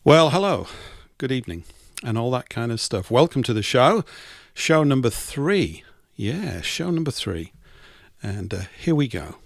Well, hello, good evening, and all that kind of stuff. Welcome to the show, show number 3. Yeah, show number 3. And here we go.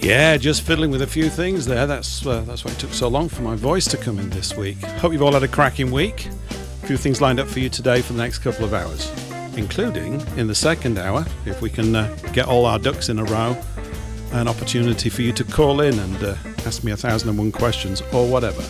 Yeah, just fiddling with a few things there. That's why it took so long for my voice to come in this week. Hope you've all had a cracking week. A few things lined up for you today for the next couple of hours, including in the second hour, if we can get all our ducks in a row, an opportunity for you to call in and ask me 1,001 questions or whatever.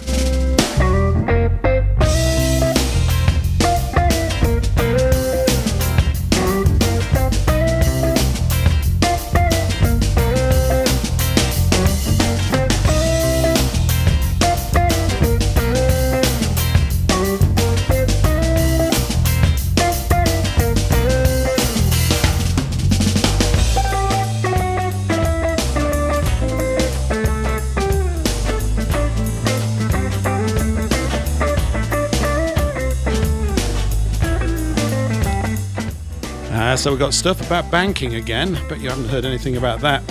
So we've got stuff about banking again, but you haven't heard anything about that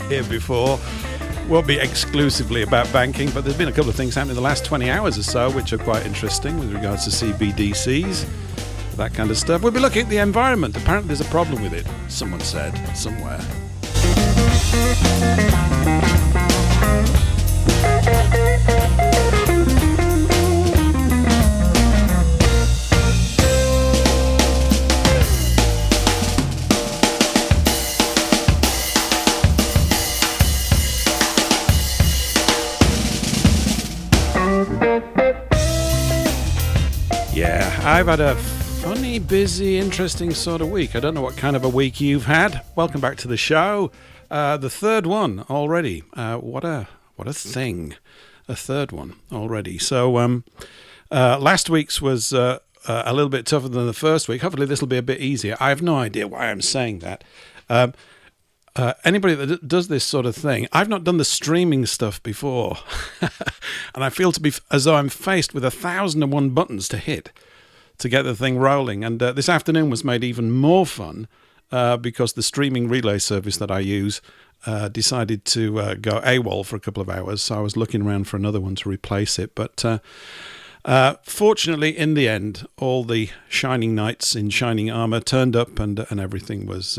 here before. Won't be exclusively about banking, but there's been a couple of things happening in the last 20 hours or so, which are quite interesting with regards to CBDCs, that kind of stuff. We'll be looking at the environment. Apparently there's a problem with it, someone said, somewhere. Yeah, I've had a funny, busy, interesting sort of week. I don't know what kind of a week you've had. Welcome back to the show. The third one already. What a thing. A third one already. So last week's was a little bit tougher than the first week. Hopefully this will be a bit easier. I have no idea why I'm saying that. Anybody that does this sort of thing, I've not done the streaming stuff before, and I feel to be as though I'm faced with 1,001 buttons to hit to get the thing rolling. And this afternoon was made even more fun because the streaming relay service that I use decided to go AWOL for a couple of hours, so I was looking around for another one to replace it. But fortunately, in the end, all the shining knights in shining armor turned up, and everything was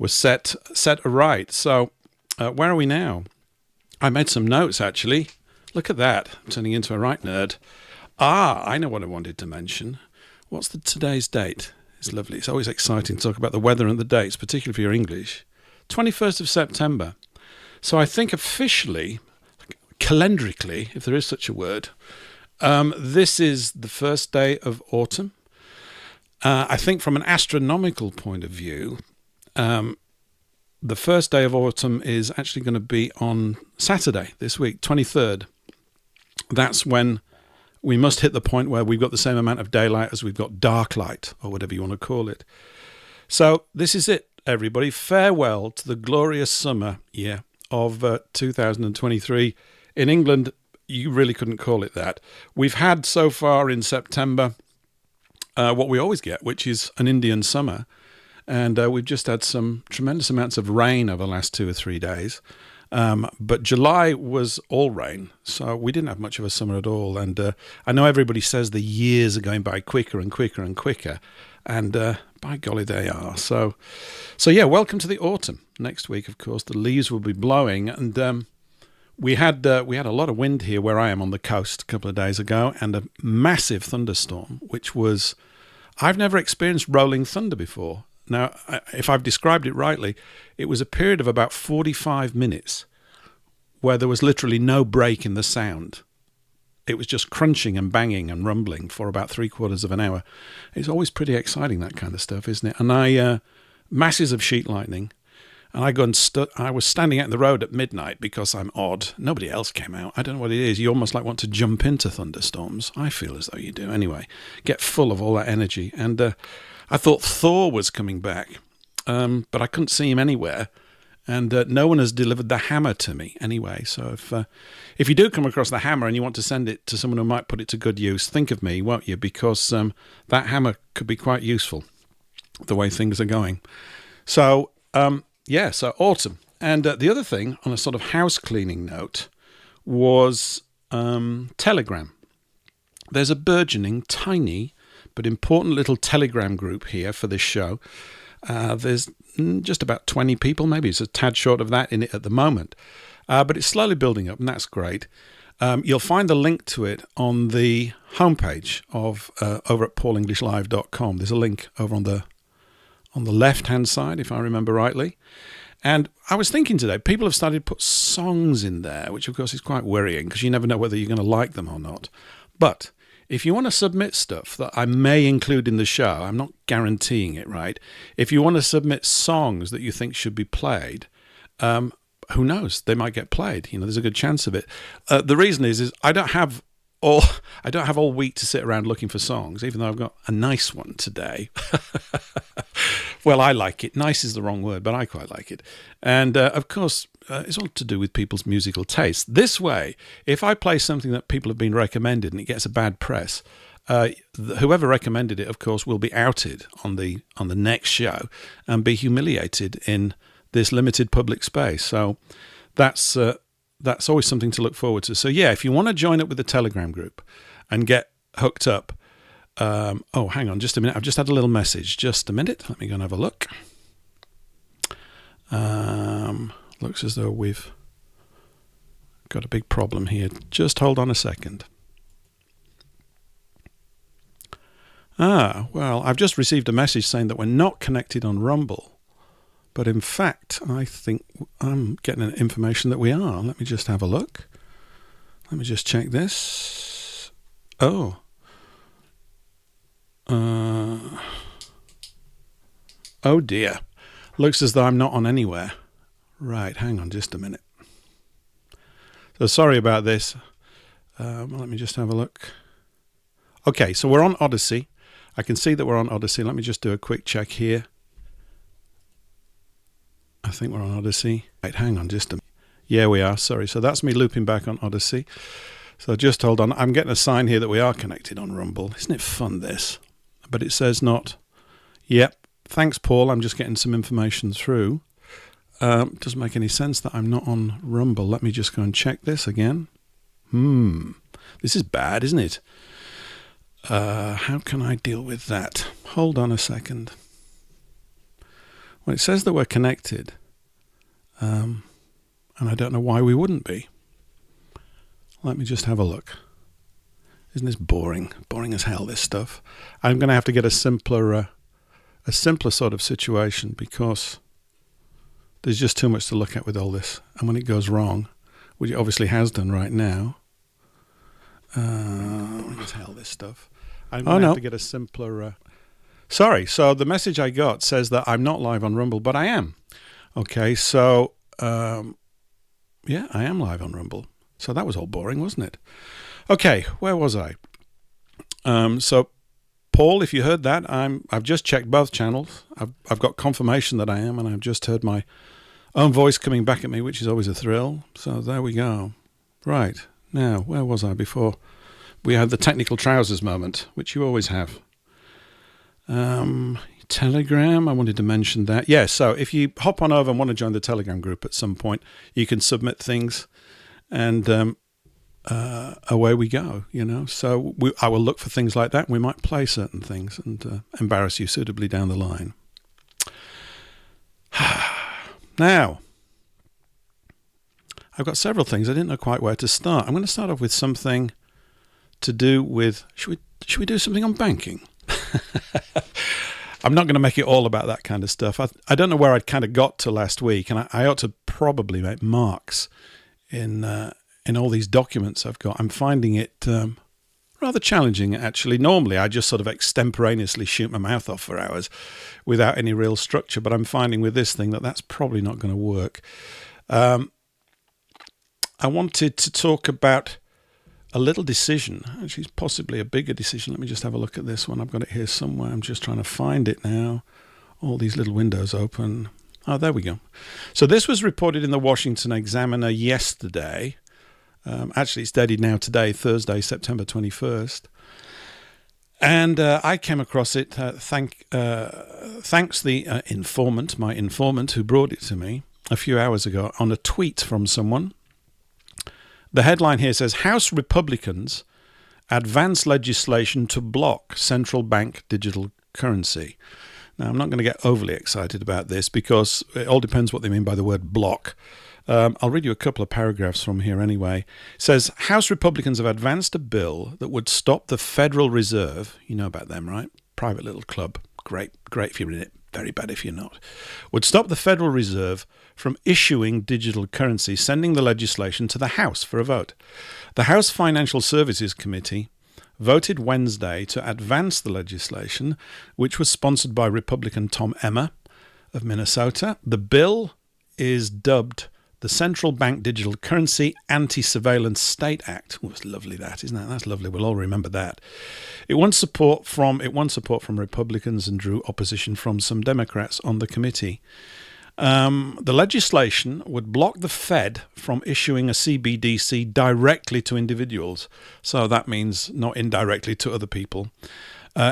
set right. So where are we now? I made some notes, actually. Look at that. I'm turning into a right nerd. I know what I wanted to mention. What's today's date? It's lovely. It's always exciting to talk about the weather and the dates, particularly if you're English. 21st of September. So I think officially, calendarically, if there is such a word, this is the first day of autumn. I think from an astronomical point of view, the first day of autumn is actually going to be on Saturday this week, 23rd. That's when we must hit the point where we've got the same amount of daylight as we've got dark light, or whatever you want to call it. So this is it, everybody. Farewell to the glorious summer of 2023. In England, you really couldn't call it that. We've had so far in September what we always get, which is an Indian summer. And we've just had some tremendous amounts of rain over the last 2 or 3 days. But July was all rain, so we didn't have much of a summer at all. And I know everybody says the years are going by quicker and quicker and quicker. And by golly, they are. So yeah, welcome to the autumn. Next week, of course, the leaves will be blowing. And we had a lot of wind here where I am on the coast a couple of days ago, and a massive thunderstorm, which was... I've never experienced rolling thunder before. Now, if I've described it rightly, it was a period of about 45 minutes where there was literally no break in the sound. it was just crunching and banging and rumbling for about 3/4 of an hour. It's always pretty exciting, that kind of stuff, isn't it? And masses of sheet lightning. And I was standing out in the road at midnight because I'm odd. Nobody else came out. I don't know what it is. You almost like want to jump into thunderstorms. I feel as though you do. Anyway, get full of all that energy. And I thought Thor was coming back, but I couldn't see him anywhere. And no one has delivered the hammer to me anyway. So if you do come across the hammer and you want to send it to someone who might put it to good use, think of me, won't you? Because that hammer could be quite useful the way things are going. So, so autumn. And the other thing, on a sort of house cleaning note, was Telegram. There's a burgeoning, tiny, but important little Telegram group here for this show. There's just about 20 people, maybe it's a tad short of that in it at the moment. But it's slowly building up, and that's great. You'll find the link to it on the homepage of over at paulenglishlive.com. There's a link over on the left-hand side, if I remember rightly. And I was thinking today, people have started to put songs in there, which of course is quite worrying because you never know whether you're going to like them or not. But if you want to submit stuff that I may include in the show, I'm not guaranteeing it, right? If you want to submit songs that you think should be played, who knows? They might get played. There's a good chance of it. The reason is I don't have all week to sit around looking for songs, even though I've got a nice one today. Well, I like it. Nice is the wrong word, but I quite like it. And of course, it's all to do with people's musical tastes. This way, if I play something that people have been recommended and it gets a bad press, whoever recommended it, of course, will be outed on the next show and be humiliated in this limited public space. So that's always something to look forward to. So yeah, if you want to join up with the Telegram group and get hooked up, hang on just a minute. I've just had a little message. Just a minute. Let me go and have a look. Looks as though we've got a big problem here. Just hold on a second. Well, I've just received a message saying that we're not connected on Rumble. But in fact, I think I'm getting information that we are. Let me just have a look. Let me just check this. Oh dear. Looks as though I'm not on anywhere. Right, hang on just a minute. So sorry about this. Let me just have a look. Okay, so we're on Odyssey. I can see that we're on Odyssey. Let me just do a quick check here. I think we're on Odyssey. Right, hang on just a minute. Yeah, we are. Sorry. So that's me looping back on Odyssey. So just hold on. I'm getting a sign here that we are connected on Rumble. Isn't it fun, this? But it says not. Yep. Thanks, Paul. I'm just getting some information through. Doesn't make any sense that I'm not on Rumble. Let me just go and check this again. This is bad, isn't it? How can I deal with that? Hold on a second. Well, it says that we're connected, and I don't know why we wouldn't be. Let me just have a look. Isn't this boring? Boring as hell, this stuff. I'm going to have to get a simpler sort of situation because there's just too much to look at with all this. And when it goes wrong, which it obviously has done right now, boring as hell, this stuff. I'm going to have to get a simpler... Sorry, so the message I got says that I'm not live on Rumble, but I am. Okay, so, yeah, I am live on Rumble. So that was all boring, wasn't it? Okay, where was I? So, Paul, if you heard that, I've just checked both channels. I've got confirmation that I am, and I've just heard my own voice coming back at me, which is always a thrill. So there we go. Right, now, where was I before we had the technical trousers moment, which you always have? Telegram, I wanted to mention that. Yeah, so if you hop on over and want to join the Telegram group at some point, you can submit things and away we go, So I will look for things like that. We might play certain things and embarrass you suitably down the line. Now, I've got several things. I didn't know quite where to start. I'm going to start off with something to do with, should we do something on banking? I'm not going to make it all about that kind of stuff. I don't know where I'd kind of got to last week, and I ought to probably make marks in in all these documents I've got, I'm finding it rather challenging, actually. Normally, I just sort of extemporaneously shoot my mouth off for hours without any real structure, but I'm finding with this thing that that's probably not going to work. I wanted to talk about a little decision, actually possibly a bigger decision. Let me just have a look at this one. I've got it here somewhere. I'm just trying to find it now. All these little windows open. Oh, there we go. So this was reported in the Washington Examiner yesterday. Actually, it's dated now today, Thursday, September 21st. And I came across it thanks the informant, my informant who brought it to me a few hours ago on a tweet from someone. The headline here says, House Republicans advance legislation to block central bank digital currency. Now, I'm not going to get overly excited about this because it all depends what they mean by the word block. I'll read you a couple of paragraphs from here anyway. It says, House Republicans have advanced a bill that would stop the Federal Reserve, you know about them, right? Private little club. Great if you're in it. Very bad if you're not. Would stop the Federal Reserve from issuing digital currency, sending the legislation to the House for a vote. The House Financial Services Committee voted Wednesday to advance the legislation, which was sponsored by Republican Tom Emmer of Minnesota. The bill is dubbed the Central Bank Digital Currency Anti-Surveillance State Act. Oh, it's lovely, that, isn't it? That's lovely. We'll all remember that. It won support from Republicans and drew opposition from some Democrats on the committee. The legislation would block the Fed from issuing a CBDC directly to individuals. So that means not indirectly to other people.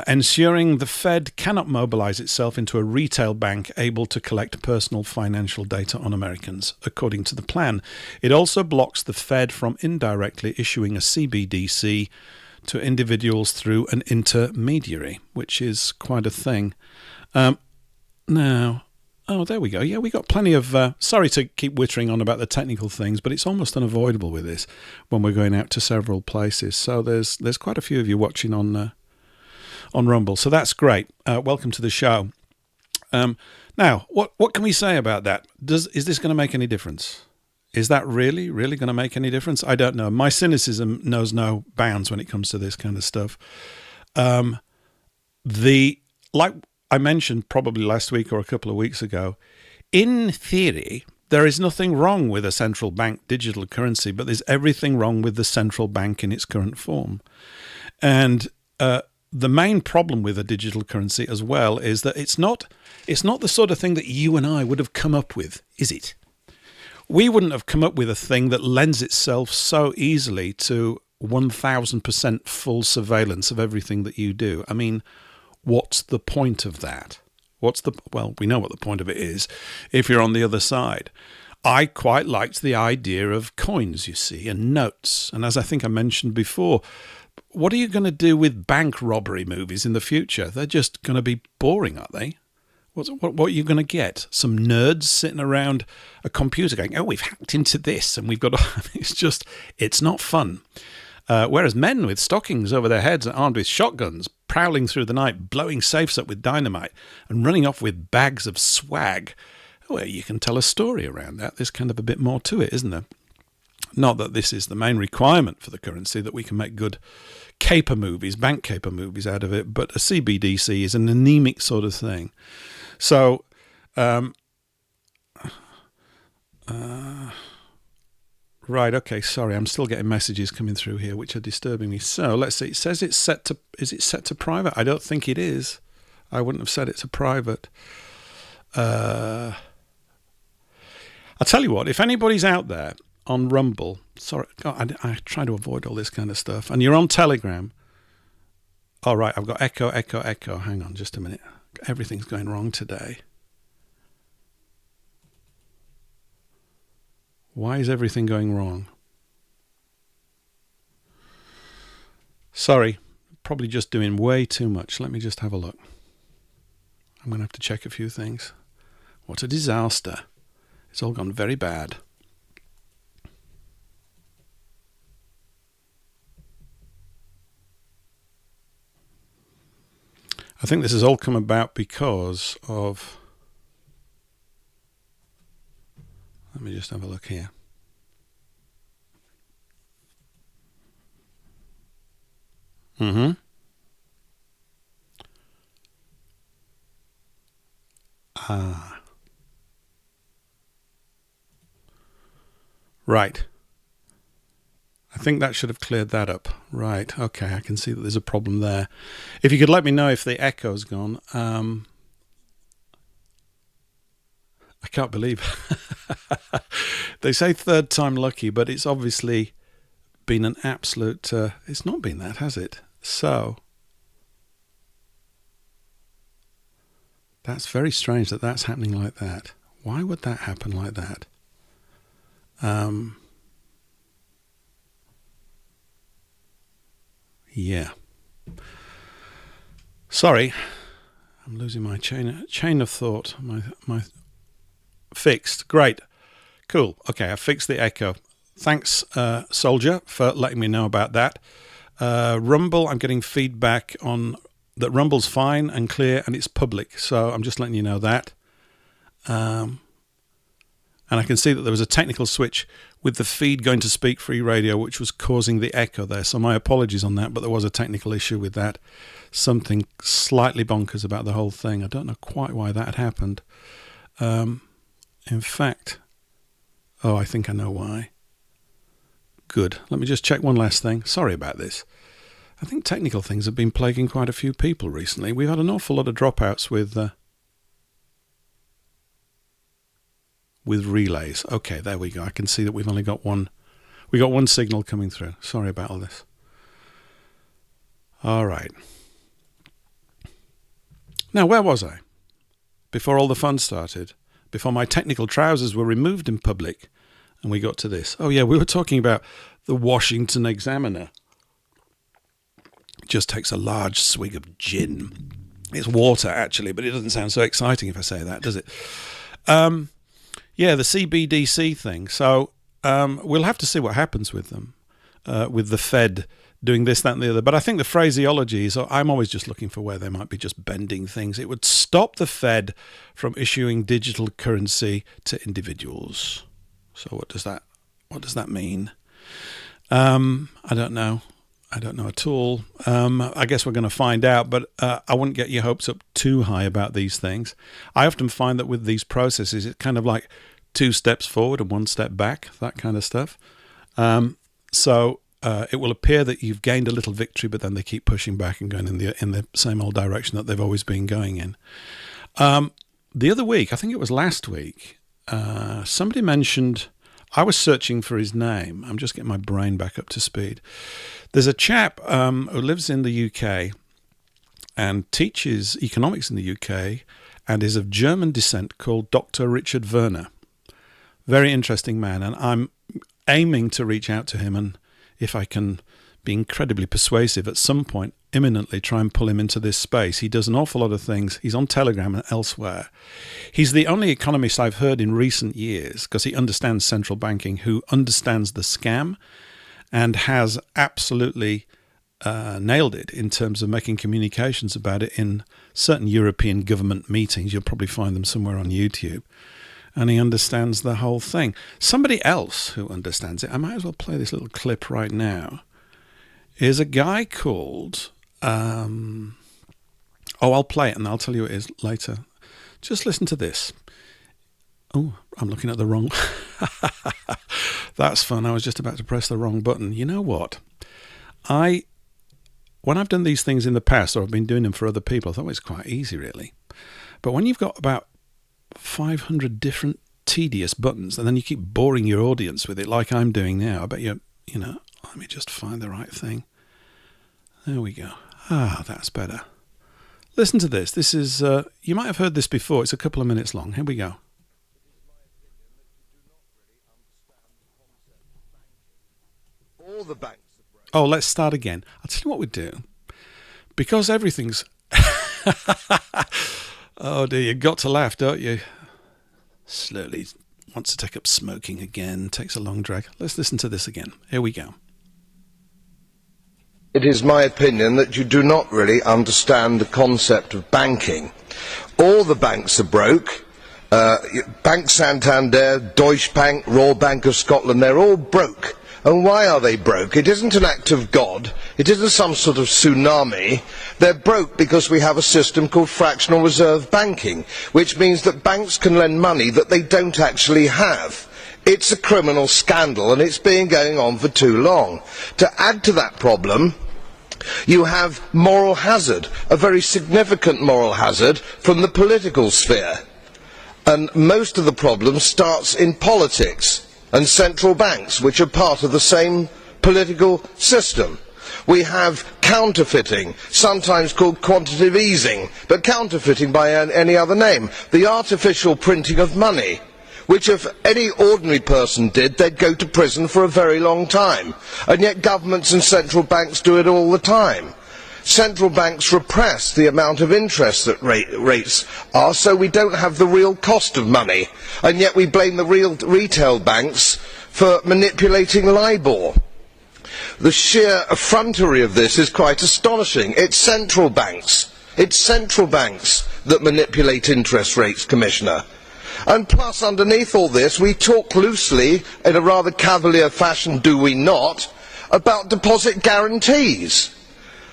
Ensuring the Fed cannot mobilize itself into a retail bank able to collect personal financial data on Americans, according to the plan. It also blocks the Fed from indirectly issuing a CBDC to individuals through an intermediary, which is quite a thing. Now, oh, there we go. Yeah, we got plenty of... sorry to keep wittering on about the technical things, but it's almost unavoidable with this when we're going out to several places. So there's quite a few of you watching on Rumble, so that's great. Welcome to the show. Now, what can we say about that? Is this going to make any difference? Is that really going to make any difference? I don't know. My cynicism knows no bounds when it comes to this kind of stuff. Like I mentioned probably last week or a couple of weeks ago, in theory, there is nothing wrong with a central bank digital currency, but there's everything wrong with the central bank in its current form. And the main problem with a digital currency as well is that it's not the sort of thing that you and I would have come up with, is it? We wouldn't have come up with a thing that lends itself so easily to 1,000% full surveillance of everything that you do. I mean, what's the point of that? Well, we know what the point of it is if you're on the other side. I quite liked the idea of coins, you see, and notes. And as I think I mentioned before, what are you going to do with bank robbery movies in the future? They're just going to be boring, aren't they? What are you going to get? Some nerds sitting around a computer going, oh, we've hacked into this and we've got it's not fun. Whereas men with stockings over their heads and armed with shotguns, prowling through the night, blowing safes up with dynamite and running off with bags of swag, well, you can tell a story around that. There's kind of a bit more to it, isn't there? Not that this is the main requirement for the currency, that we can make good caper movies, bank caper movies out of it, but a CBDC is an anemic sort of thing. So, right, okay, sorry, I'm still getting messages coming through here which are disturbing me. So, let's see, it says is it set to private? I don't think it is. I wouldn't have set it to private. I'll tell you what, if anybody's out there on Rumble, sorry, God, I try to avoid all this kind of stuff, and you're on Telegram, all right, I've got echo, hang on just a minute, everything's going wrong today. Why is everything going wrong? Sorry, probably just doing way too much. Let me just have a look. I'm going to have to check a few things. What a disaster. It's all gone very bad. I think this has all come about because of... Let me just have a look here. Mm-hmm. Ah. Right. I think that should have cleared that up. Right. Okay. I can see that there's a problem there. If you could let me know if the echo's gone. I can't believe they say third time lucky, but it's obviously been an absolute... it's not been that, has it? So that's very strange that that's happening like that. Why would that happen like that? Yeah. Sorry, I'm losing my chain of thought. My fixed. Great. Cool. Okay, I fixed the echo. Thanks, Soldier, for letting me know about that. Rumble, I'm getting feedback on that Rumble's fine and clear and it's public. So I'm just letting you know that. And I can see that there was a technical switch with the feed going to Speak Free Radio, which was causing the echo there. So my apologies on that, but there was a technical issue with that. Something slightly bonkers about the whole thing. I don't know quite why that had happened. In fact, I think I know why. Good. Let me just check one last thing. Sorry about this. I think technical things have been plaguing quite a few people recently. We've had an awful lot of dropouts with relays. Okay, there we go. I can see that we've only got one. We got one signal coming through. Sorry about all this. All right. Now, where was I? Before all the fun started, before my technical trousers were removed in public, and we got to this. Oh yeah, we were talking about the Washington Examiner. Just takes a large swig of gin. It's water, actually, but it doesn't sound so exciting if I say that, does it? Yeah, the CBDC thing. So we'll have to see what happens with them, with the Fed doing this, that, and the other. But I think the phraseology is, I'm always just looking for where they might be just bending things. It would stop the Fed from issuing digital currency to individuals. So what does that mean? I don't know. I don't know at all. I guess we're going to find out, but I wouldn't get your hopes up too high about these things. I often find that with these processes, it's kind of like 2 steps forward and 1 step back, that kind of stuff. So it will appear that you've gained a little victory, but then they keep pushing back and going in the same old direction that they've always been going in. The other week, I think it was last week, somebody mentioned... I was searching for his name. I'm just getting my brain back up to speed. There's a chap who lives in the UK and teaches economics in the UK and is of German descent called Dr. Richard Werner. Very interesting man. And I'm aiming to reach out to him and, if I can be incredibly persuasive, at some point, imminently try and pull him into this space. He does an awful lot of things. He's on Telegram and elsewhere. He's the only economist I've heard in recent years, because he understands central banking, who understands the scam and has absolutely nailed it in terms of making communications about it in certain European government meetings. You'll probably find them somewhere on YouTube. And he understands the whole thing. Somebody else who understands it, I might as well play this little clip right now, is a guy called... I'll play it and I'll tell you what it is later. Just listen to this. Oh, I'm looking at the wrong... That's fun. I was just about to press the wrong button. You know what? When I've done these things in the past, or I've been doing them for other people, I thought it's quite easy, really. But when you've got about 500 different tedious buttons, and then you keep boring your audience with it like I'm doing now, I bet you know, let me just find the right thing. There we go. That's better. Listen to this. This is, you might have heard this before. It's a couple of minutes long. Here we go. All the banks. Oh, let's start again. I'll tell you what we do. Because everything's... Oh dear, you've got to laugh, don't you? Slowly wants to take up smoking again. Takes a long drag. Let's listen to this again. Here we go. It is my opinion that you do not really understand the concept of banking. All the banks are broke. Bank Santander, Deutsche Bank, Royal Bank of Scotland, they're all broke. And why are they broke? It isn't an act of God. It isn't some sort of tsunami. They're broke because we have a system called fractional reserve banking, which means that banks can lend money that they don't actually have. It's a criminal scandal, and it's been going on for too long. To add to that problem, you have moral hazard, a very significant moral hazard from the political sphere. And most of the problem starts in politics and central banks, which are part of the same political system. We have counterfeiting, sometimes called quantitative easing, but counterfeiting by any other name. The artificial printing of money, which if any ordinary person did, they'd go to prison for a very long time. And yet governments and central banks do it all the time. Central banks repress the amount of interest that rates are, so we don't have the real cost of money. And yet we blame the real retail banks for manipulating LIBOR. The sheer effrontery of this is quite astonishing. It's central banks that manipulate interest rates, Commissioner. And plus, underneath all this, we talk loosely, in a rather cavalier fashion, do we not, about deposit guarantees.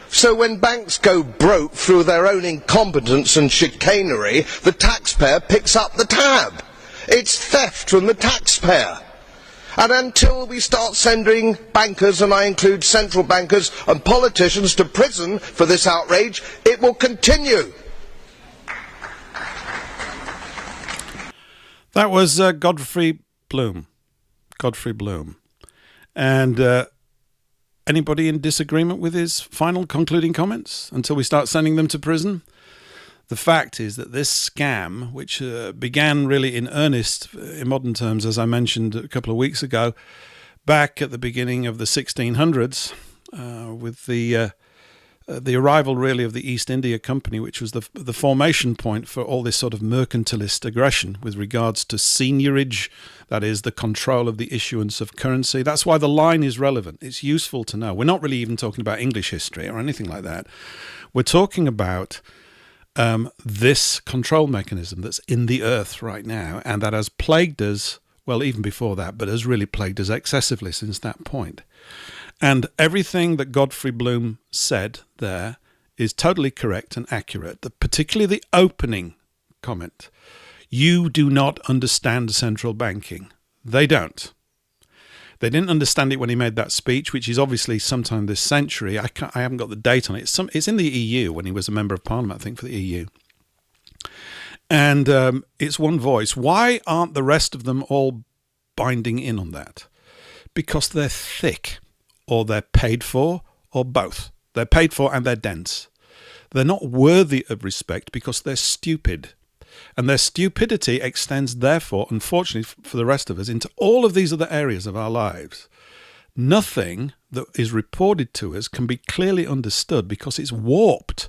So when banks go broke through their own incompetence and chicanery, the taxpayer picks up the tab. It's theft from the taxpayer. And until we start sending bankers, and I include central bankers and politicians, to prison for this outrage, it will continue. That was Godfrey Bloom. Godfrey Bloom. And anybody in disagreement with his final concluding comments until we start sending them to prison? The fact is that this scam, which began really in earnest in modern terms, as I mentioned a couple of weeks ago, back at the beginning of the 1600s, with the arrival really of the East India Company, which was the formation point for all this sort of mercantilist aggression with regards to seigniorage, that is, the control of the issuance of currency. That's why the line is relevant. It's useful to know. We're not really even talking about English history or anything like that. We're talking about this control mechanism that's in the earth right now, and that has plagued us, well, even before that, but has really plagued us excessively since that point. And everything that Godfrey Bloom said there is totally correct and accurate, particularly the opening comment. You do not understand central banking. They don't. They didn't understand it when he made that speech, which is obviously sometime this century. I haven't got the date on it. It's in the EU when he was a member of Parliament, I think, for the EU. And it's one voice. Why aren't the rest of them all binding in on that? Because they're thick, or they're paid for, or both. They're paid for and they're dense. They're not worthy of respect because they're stupid. And their stupidity extends, therefore, unfortunately for the rest of us, into all of these other areas of our lives. Nothing that is reported to us can be clearly understood because it's warped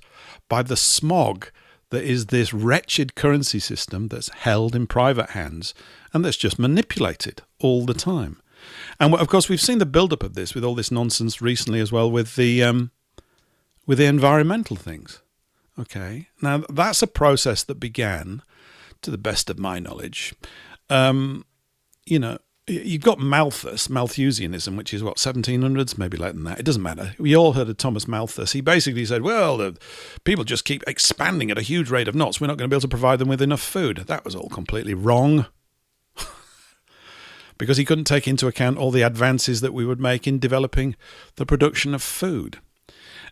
by the smog that is this wretched currency system that's held in private hands and that's just manipulated all the time. And of course, we've seen the build-up of this with all this nonsense recently as well with the environmental things. Okay, now that's a process that began, to the best of my knowledge. You've got Malthusianism, which is what, 1700s, maybe later than that. It doesn't matter. We all heard of Thomas Malthus. He basically said, well, people just keep expanding at a huge rate of knots. We're not going to be able to provide them with enough food. That was all completely wrong. Because he couldn't take into account all the advances that we would make in developing the production of food.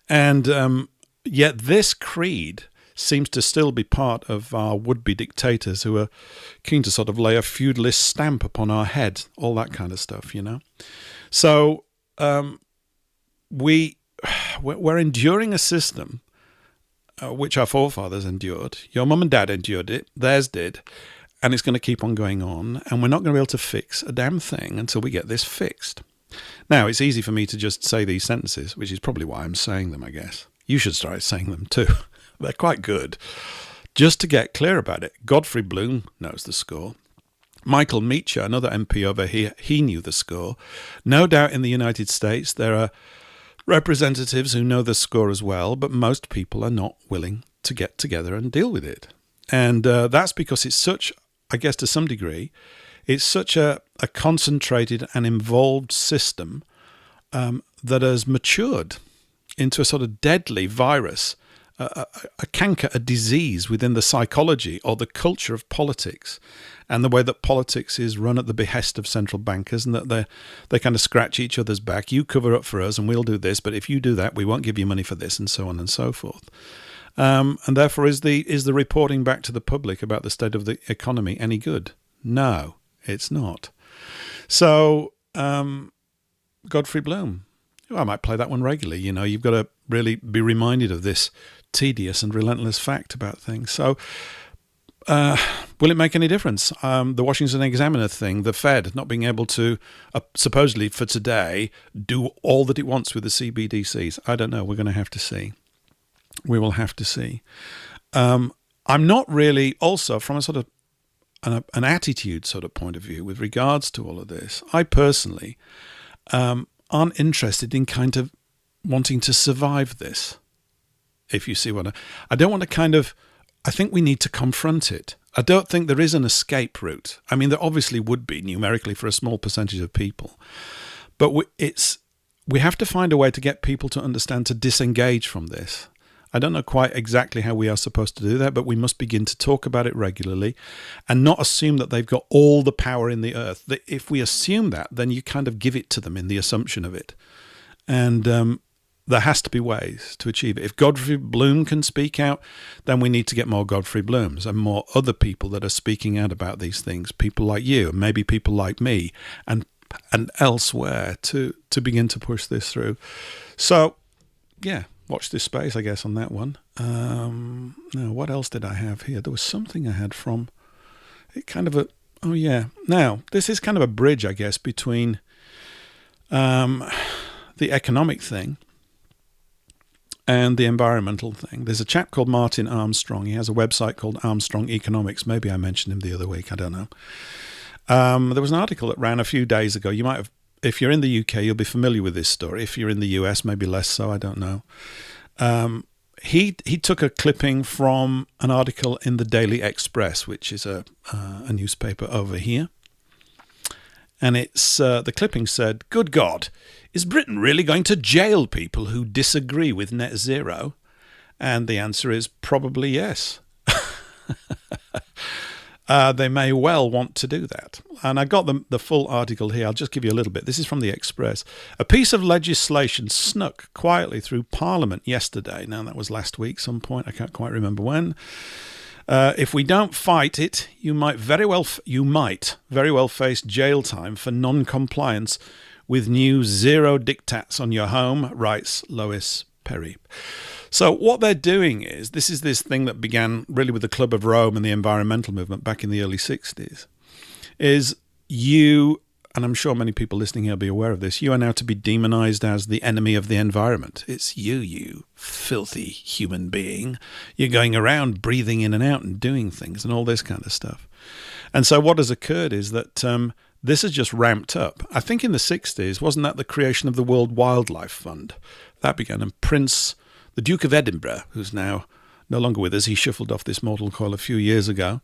And yet this creed seems to still be part of our would-be dictators who are keen to sort of lay a feudalist stamp upon our head, all that kind of stuff, you know. So we're enduring a system which our forefathers endured. Your mum and dad endured it, theirs did, and it's going to keep on going on, and we're not going to be able to fix a damn thing until we get this fixed. Now, it's easy for me to just say these sentences, which is probably why I'm saying them, I guess. You should start saying them too. They're quite good. Just to get clear about it, Godfrey Bloom knows the score. Michael Meacher, another MP over here, he knew the score. No doubt in the United States there are representatives who know the score as well, but most people are not willing to get together and deal with it. And that's because it's such, I guess to some degree, it's such a concentrated and involved system that has matured. into a sort of deadly virus, a canker, a disease within the psychology or the culture of politics, and the way that politics is run at the behest of central bankers, and that they kind of scratch each other's back. You cover up for us and we'll do this, but if you do that, we won't give you money for this, and so on and so forth. And therefore, is the reporting back to the public about the state of the economy any good? No, it's not. So, Godfrey Bloom, I might play that one regularly. You've got to really be reminded of this tedious and relentless fact about things. So, will it make any difference? The Washington Examiner thing, the Fed not being able to, supposedly for today, do all that it wants with the CBDCs. I don't know. We're going to have to see. We will have to see. I'm not really, also from a sort of an attitude sort of point of view with regards to all of this, I personally aren't interested in kind of wanting to survive this, if you see what I don't want to I think we need to confront it. I don't think there is an escape route. I mean, there obviously would be numerically for a small percentage of people, but we have to find a way to get people to understand, to disengage from this. I don't know quite exactly how we are supposed to do that, but we must begin to talk about it regularly and not assume that they've got all the power in the earth. If we assume that, then you kind of give it to them in the assumption of it. And there has to be ways to achieve it. If Godfrey Bloom can speak out, then we need to get more Godfrey Blooms and more other people that are speaking out about these things, people like you, and maybe people like me, and elsewhere to begin to push this through. So, yeah. Watch this space, I guess, on that one. Now, what else did I have here? There was something I had from it, kind of oh yeah. Now, this is kind of a bridge, I guess, between the economic thing and the environmental thing. There's a chap called Martin Armstrong. He has a website called Armstrong Economics. Maybe I mentioned him the other week. I don't know. There was an article that ran a few days ago. You might have, if you're in the UK, you'll be familiar with this story. If you're in the US, maybe less so, I don't know. He took a clipping from an article in the Daily Express, which is a newspaper over here. And it's the clipping said, "Good God, is Britain really going to jail people who disagree with net zero?" And the answer is probably yes. They may well want to do that. And I got the full article here. I'll just give you a little bit. This is from the Express. A piece of legislation snuck quietly through Parliament yesterday. Now, that was last week, some point. I can't quite remember when. If we don't fight it, you might very well face jail time for non-compliance with new zero diktats on your home, writes Lois Perry. So what they're doing is, this thing that began really with the Club of Rome and the environmental movement back in the early 60s, is you, and I'm sure many people listening here will be aware of this, you are now to be demonized as the enemy of the environment. It's you filthy human being. You're going around breathing in and out and doing things and all this kind of stuff. And so what has occurred is that this has just ramped up. I think in the 60s, wasn't that the creation of the World Wildlife Fund? That began, and the Duke of Edinburgh, who's now no longer with us, he shuffled off this mortal coil a few years ago.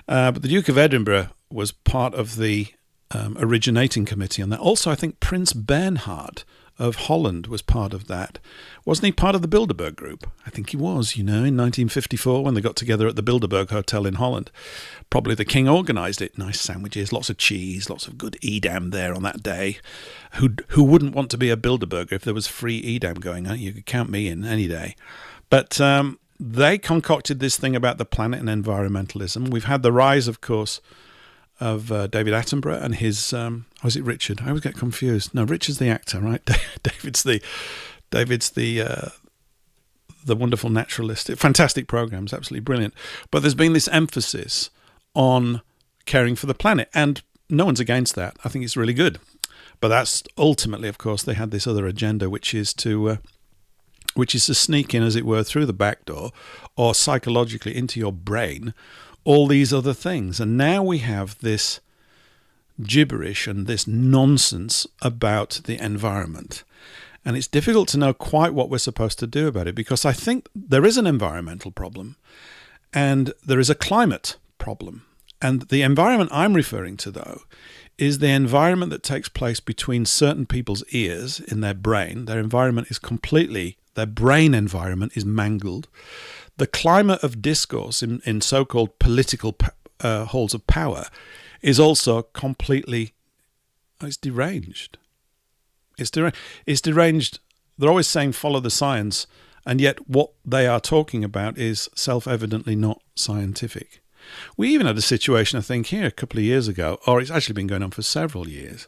But the Duke of Edinburgh was part of the originating committee on that. Also, I think Prince Bernhard of Holland was part of that. Wasn't he part of the Bilderberg Group? I think he was, in 1954 when they got together at the Bilderberg Hotel in Holland. Probably the king organised it. Nice sandwiches, lots of cheese, lots of good Edam there on that day. Who wouldn't want to be a Bilderberger if there was free Edam going on? You could count me in any day. But they concocted this thing about the planet and environmentalism. We've had the rise, of course, of David Attenborough and his, was it Richard? I always get confused. No, Richard's the actor, right? David's the wonderful naturalist. Fantastic programs, absolutely brilliant. But there's been this emphasis on caring for the planet, and no one's against that. I think it's really good. But that's ultimately, of course, they had this other agenda, which is to sneak in, as it were, through the back door or psychologically into your brain all these other things. And now we have this gibberish and this nonsense about the environment. And it's difficult to know quite what we're supposed to do about it, because I think there is an environmental problem and there is a climate problem. And the environment I'm referring to, though, is the environment that takes place between certain people's ears in their brain. Their environment is completely Their brain environment is mangled. The climate of discourse in so-called political halls of power is also completely, it's deranged. It's deranged. They're always saying follow the science, and yet what they are talking about is self-evidently not scientific. We even had a situation, I think, here a couple of years ago, or it's actually been going on for several years.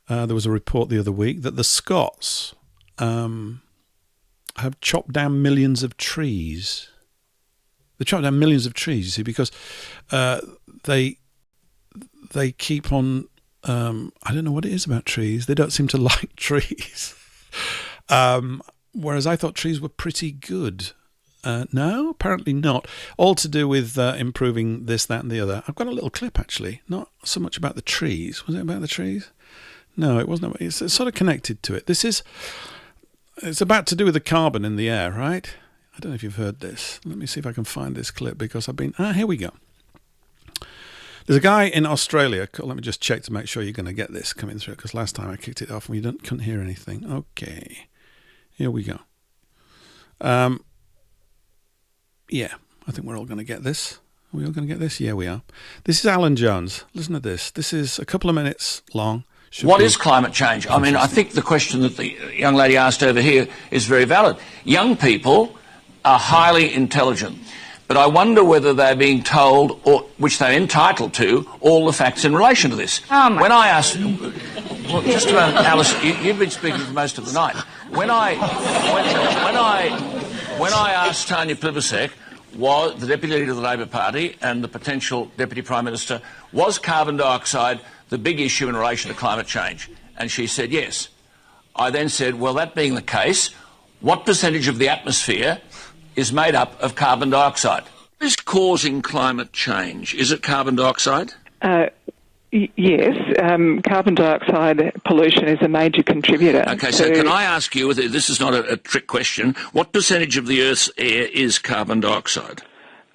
There was a report the other week that the Scots have chopped down millions of trees. They chopped down millions of trees, you see, because they keep on. I don't know what it is about trees. They don't seem to like trees. Whereas I thought trees were pretty good. No, apparently not. All to do with improving this, that, and the other. I've got a little clip, actually. Not so much about the trees. Was it about the trees? No, it wasn't. It's sort of connected to it. It's about to do with the carbon in the air, right? I don't know if you've heard this. Let me see if I can find this clip, because here we go. There's a guy in Australia. Let me just check to make sure you're going to get this coming through, because last time I kicked it off and we couldn't hear anything. Okay. Here we go. Yeah, I think we're all going to get this. Are we all going to get this? Yeah, we are. This is Alan Jones. Listen to this. This is a couple of minutes long. What is climate change? I mean, I think the question that the young lady asked over here is very valid. Young people are highly intelligent, but I wonder whether they're being told, or which they're entitled to, all the facts in relation to this. When I asked... Well, just a moment, Alice, you've been speaking for most of the night. When I asked Tanya Plibersek, was the Deputy Leader of the Labor Party and the potential Deputy Prime Minister, was carbon dioxide the big issue in relation to climate change? And she said yes. I then said, well, that being the case, what percentage of the atmosphere is made up of carbon dioxide? What is causing climate change? Is it carbon dioxide? Yes, carbon dioxide pollution is a major contributor. Okay, so can I ask you, this is not a trick question, what percentage of the Earth's air is carbon dioxide?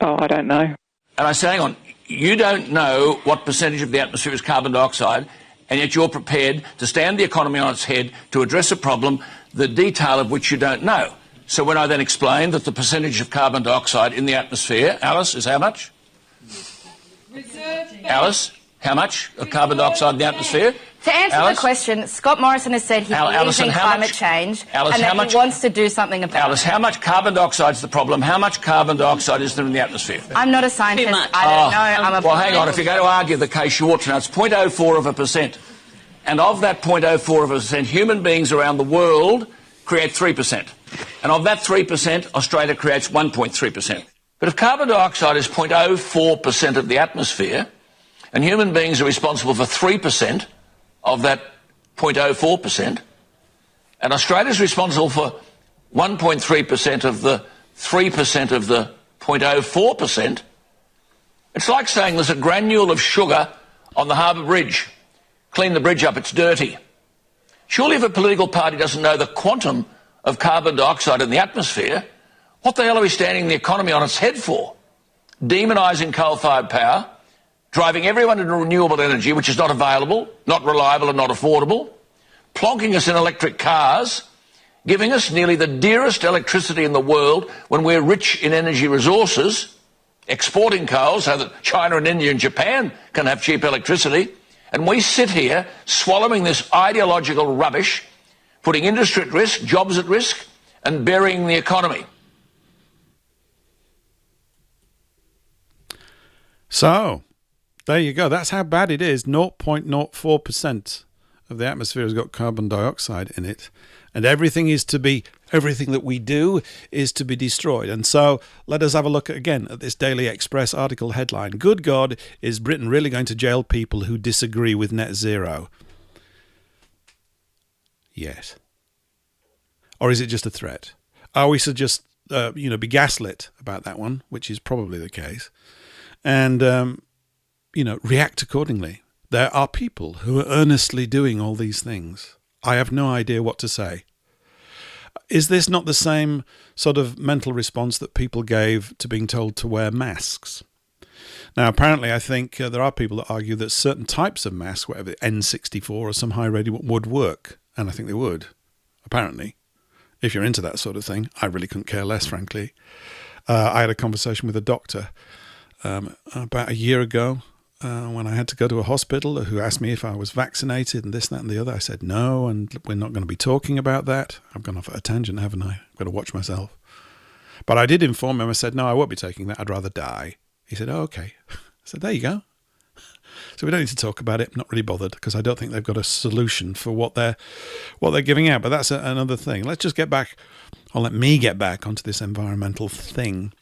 Oh, I don't know. And I say, hang on, you don't know what percentage of the atmosphere is carbon dioxide, and yet you're prepared to stand the economy on its head to address a problem, the detail of which you don't know. So when I then explained that the percentage of carbon dioxide in the atmosphere, Alice, is how much? Alice? How much of carbon dioxide in the atmosphere? To answer the question, Scott Morrison has said he believes in climate change and that he wants to do something about it. Alice, how much carbon dioxide is the problem? How much carbon dioxide is there in the atmosphere? I'm not a scientist. I don't know. Well, hang on. If you're going to argue the case, you ought to know. It's 0.04%. And of that 0.04%, human beings around the world create 3%. And of that 3%, Australia creates 1.3%. But if carbon dioxide is 0.04% of the atmosphere, and human beings are responsible for 3% of that 0.04%, and Australia is responsible for 1.3% of the 3% of the 0.04%, it's like saying there's a granule of sugar on the Harbour Bridge. Clean the bridge up, it's dirty. Surely if a political party doesn't know the quantum of carbon dioxide in the atmosphere, what the hell are we standing the economy on its head for? Demonising coal-fired power, driving everyone into renewable energy, which is not available, not reliable and not affordable, plonking us in electric cars, giving us nearly the dearest electricity in the world when we're rich in energy resources, exporting coal so that China and India and Japan can have cheap electricity, and we sit here swallowing this ideological rubbish, putting industry at risk, jobs at risk, and burying the economy. So, there you go. That's how bad it is. 0.04% of the atmosphere has got carbon dioxide in it. And everything that we do is to be destroyed. And so let us have a look again at this Daily Express article headline. Good God, is Britain really going to jail people who disagree with net zero? Yes. Or is it just a threat? Are we to just, be gaslit about that one, which is probably the case, and, react accordingly? There are people who are earnestly doing all these things. I have no idea what to say. Is this not the same sort of mental response that people gave to being told to wear masks? Now, apparently, I think there are people that argue that certain types of masks, whatever, N64 or some high-rated, would work. And I think they would, apparently. if you're into that sort of thing. I really couldn't care less, frankly. I had a conversation with a doctor about a year ago when I had to go to a hospital, who asked me if I was vaccinated and this, that and the other. I said no, and we're not going to be talking about that. I've gone off at a tangent, haven't I? I've got to watch myself. But I did inform him. I said, no, I won't be taking that. I'd rather die. He said, oh, okay. I said, there you go. So we don't need to talk about it. I'm not really bothered, because I don't think they've got a solution for what they're giving out. But that's another thing. Let's just get back, or let me get back onto this environmental thing.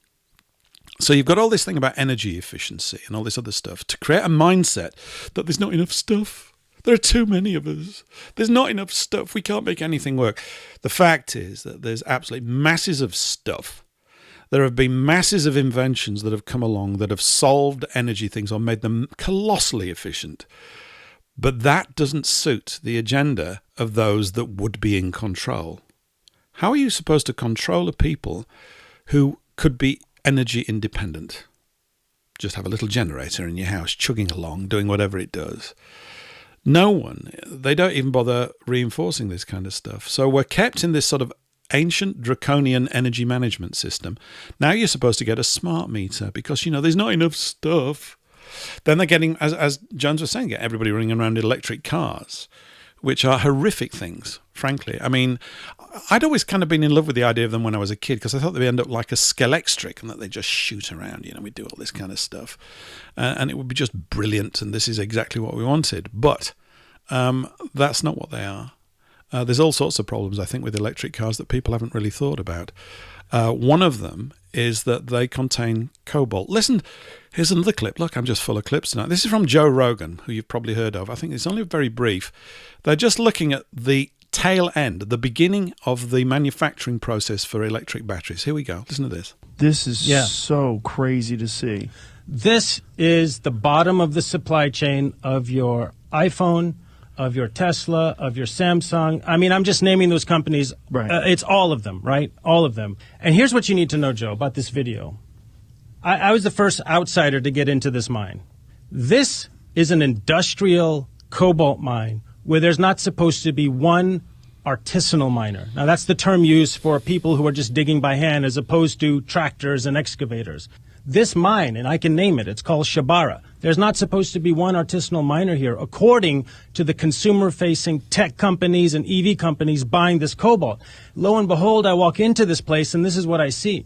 So you've got all this thing about energy efficiency and all this other stuff to create a mindset that there's not enough stuff. There are too many of us. There's not enough stuff. We can't make anything work. The fact is that there's absolutely masses of stuff. There have been masses of inventions that have come along that have solved energy things or made them colossally efficient. But that doesn't suit the agenda of those that would be in control. How are you supposed to control a people who could be energy independent? Just have a little generator in your house chugging along, doing whatever it does. No one. They don't even bother reinforcing this kind of stuff. So we're kept in this sort of ancient draconian energy management system. Now you're supposed to get a smart meter because, there's not enough stuff. Then they're getting, as Jones was saying, get everybody running around in electric cars, which are horrific things, frankly. I mean, I'd always kind of been in love with the idea of them when I was a kid, because I thought they'd end up like a Skeletric and that they just shoot around, we'd do all this kind of stuff. And it would be just brilliant, and this is exactly what we wanted. But that's not what they are. There's all sorts of problems, I think, with electric cars that people haven't really thought about. One of them is that they contain cobalt. Listen, here's another clip. Look, I'm just full of clips tonight. This is from Joe Rogan, who you've probably heard of. I think it's only very brief. They're just looking at the tail end, the beginning of the manufacturing process for electric batteries. Here we go. Listen to this. This is so crazy to see. This is the bottom of the supply chain of your iPhone, of your Tesla, of your Samsung. I mean, I'm just naming those companies. Right. It's all of them, right? All of them. And here's what you need to know, Joe, about this video. I was the first outsider to get into this mine. This is an industrial cobalt mine where there's not supposed to be one artisanal miner. Now, that's the term used for people who are just digging by hand as opposed to tractors and excavators. This mine, and I can name it, it's called Shabara. There's not supposed to be one artisanal miner here, according to the consumer-facing tech companies and EV companies buying this cobalt. Lo and behold, I walk into this place, and this is what I see.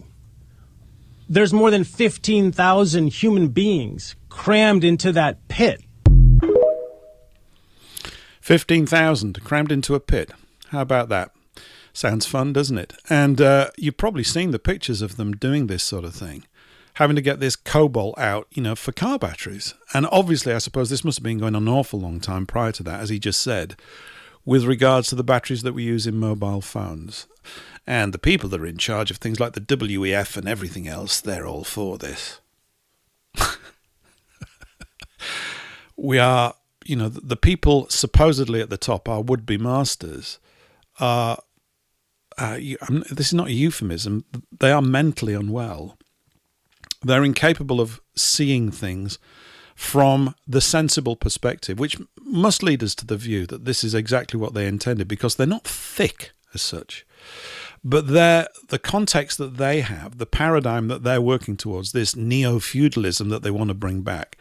There's more than 15,000 human beings crammed into that pit. 15,000 crammed into a pit. How about that? Sounds fun, doesn't it? And you've probably seen the pictures of them doing this sort of thing, having to get this cobalt out, for car batteries. And obviously, I suppose this must have been going on an awful long time prior to that, as he just said, with regards to the batteries that we use in mobile phones. And the people that are in charge of things like the WEF and everything else, they're all for this. We are, the people supposedly at the top, our would-be masters, are, this is not a euphemism, they are mentally unwell. They're incapable of seeing things from the sensible perspective, which must lead us to the view that this is exactly what they intended, because they're not thick as such. But the context that they have, the paradigm that they're working towards, this neo-feudalism that they want to bring back,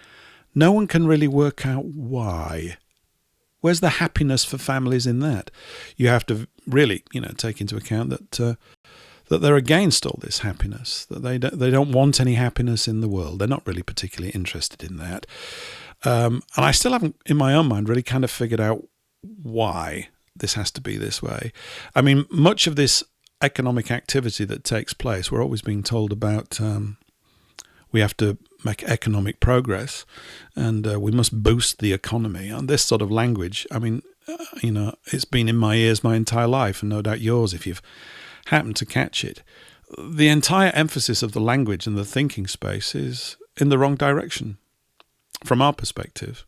no one can really work out why. Where's the happiness for families in that? You have to really, take into account that they're against all this happiness, that they don't want any happiness in the world. They're not really particularly interested in that. And I still haven't, in my own mind, really kind of figured out why this has to be this way. I mean, much of this economic activity that takes place, we're always being told about we have to make economic progress and we must boost the economy. And this sort of language, I mean, it's been in my ears my entire life, and no doubt yours if you've happened to catch it. The entire emphasis of the language and the thinking space is in the wrong direction from our perspective.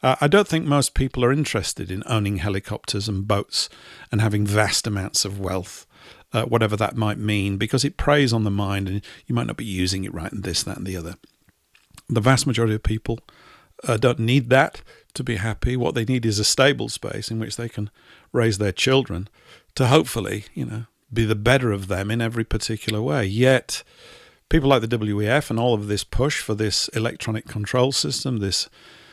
I don't think most people are interested in owning helicopters and boats and having vast amounts of wealth, whatever that might mean, because it preys on the mind and you might not be using it right and this, that and the other. The vast majority of people don't need that to be happy. What they need is a stable space in which they can raise their children to hopefully, be the better of them in every particular way. Yet people like the WEF and all of this push for this electronic control system, this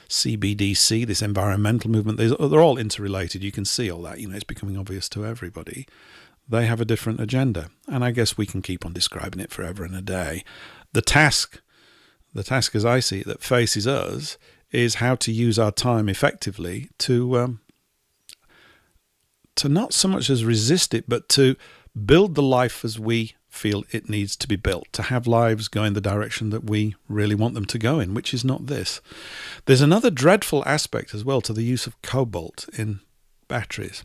CBDC, this environmental movement, they're all interrelated. You can see all that. It's becoming obvious to everybody. They have a different agenda. And I guess we can keep on describing it forever and a day. The task as I see it, that faces us is how to use our time effectively to not so much as resist it, but to build the life as we feel it needs to be built, to have lives go in the direction that we really want them to go in, which is not this. There's another dreadful aspect as well to the use of cobalt in batteries.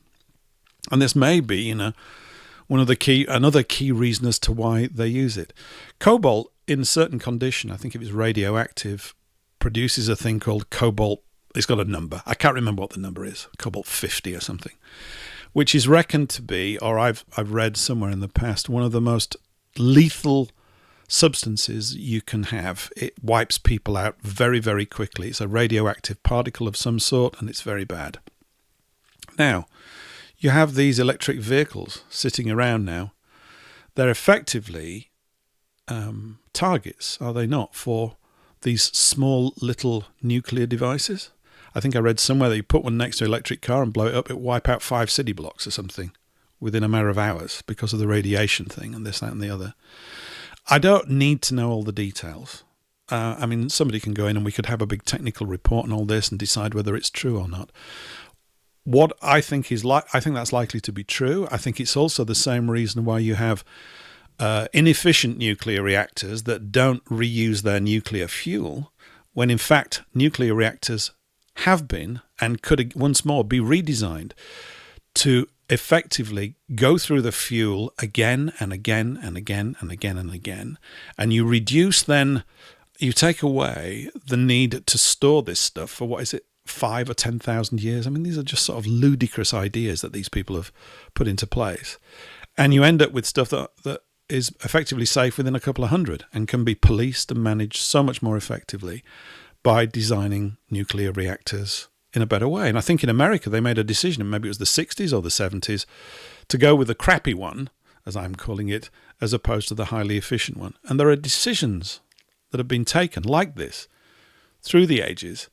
And this may be, another key reason as to why they use it. Cobalt, in certain condition, I think if it's radioactive, produces a thing called cobalt. It's got a number. I can't remember what the number is. Cobalt 50 or something, which is reckoned to be, or I've read somewhere in the past, one of the most lethal substances you can have. It wipes people out very, very quickly. It's a radioactive particle of some sort, and it's very bad. Now, you have these electric vehicles sitting around now. They're effectively targets, are they not, for these small little nuclear devices? I think I read somewhere that you put one next to an electric car and blow it up, it wipe out 5 city blocks or something within a matter of hours because of the radiation thing and this, that, and the other. I don't need to know all the details. Somebody can go in and we could have a big technical report on all this and decide whether it's true or not. What I think I think that's likely to be true. I think it's also the same reason why you have inefficient nuclear reactors that don't reuse their nuclear fuel, when in fact nuclear reactors have been and could once more be redesigned to effectively go through the fuel again and again and again and again and again. And you take away the need to store this stuff for 5 or 10,000 years. These are just sort of ludicrous ideas that these people have put into place. And you end up with stuff that is effectively safe within a couple of hundred and can be policed and managed so much more effectively by designing nuclear reactors in a better way. And I think in America they made a decision, maybe it was the 60s or the 70s, to go with the crappy one, as I'm calling it, as opposed to the highly efficient one. And there are decisions that have been taken like this through the ages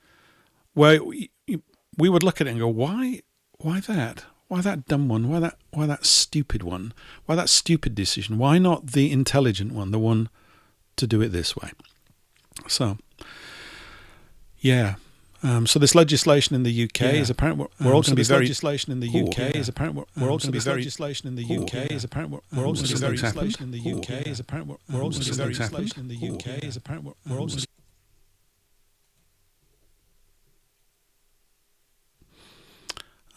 where we would look at it and go, why that? Why that dumb one? Why that stupid one? Why that stupid decision? Why not the intelligent one, the one to do it this way? So, yeah. So this legislation in the UK is apparent. We're all going to be very legislation in the UK is apparent. We're all going to be very legislation in the UK is apparent. We're all going to be very legislation in the UK is apparent. We're all going to be very legislation in the UK is apparent. We're all.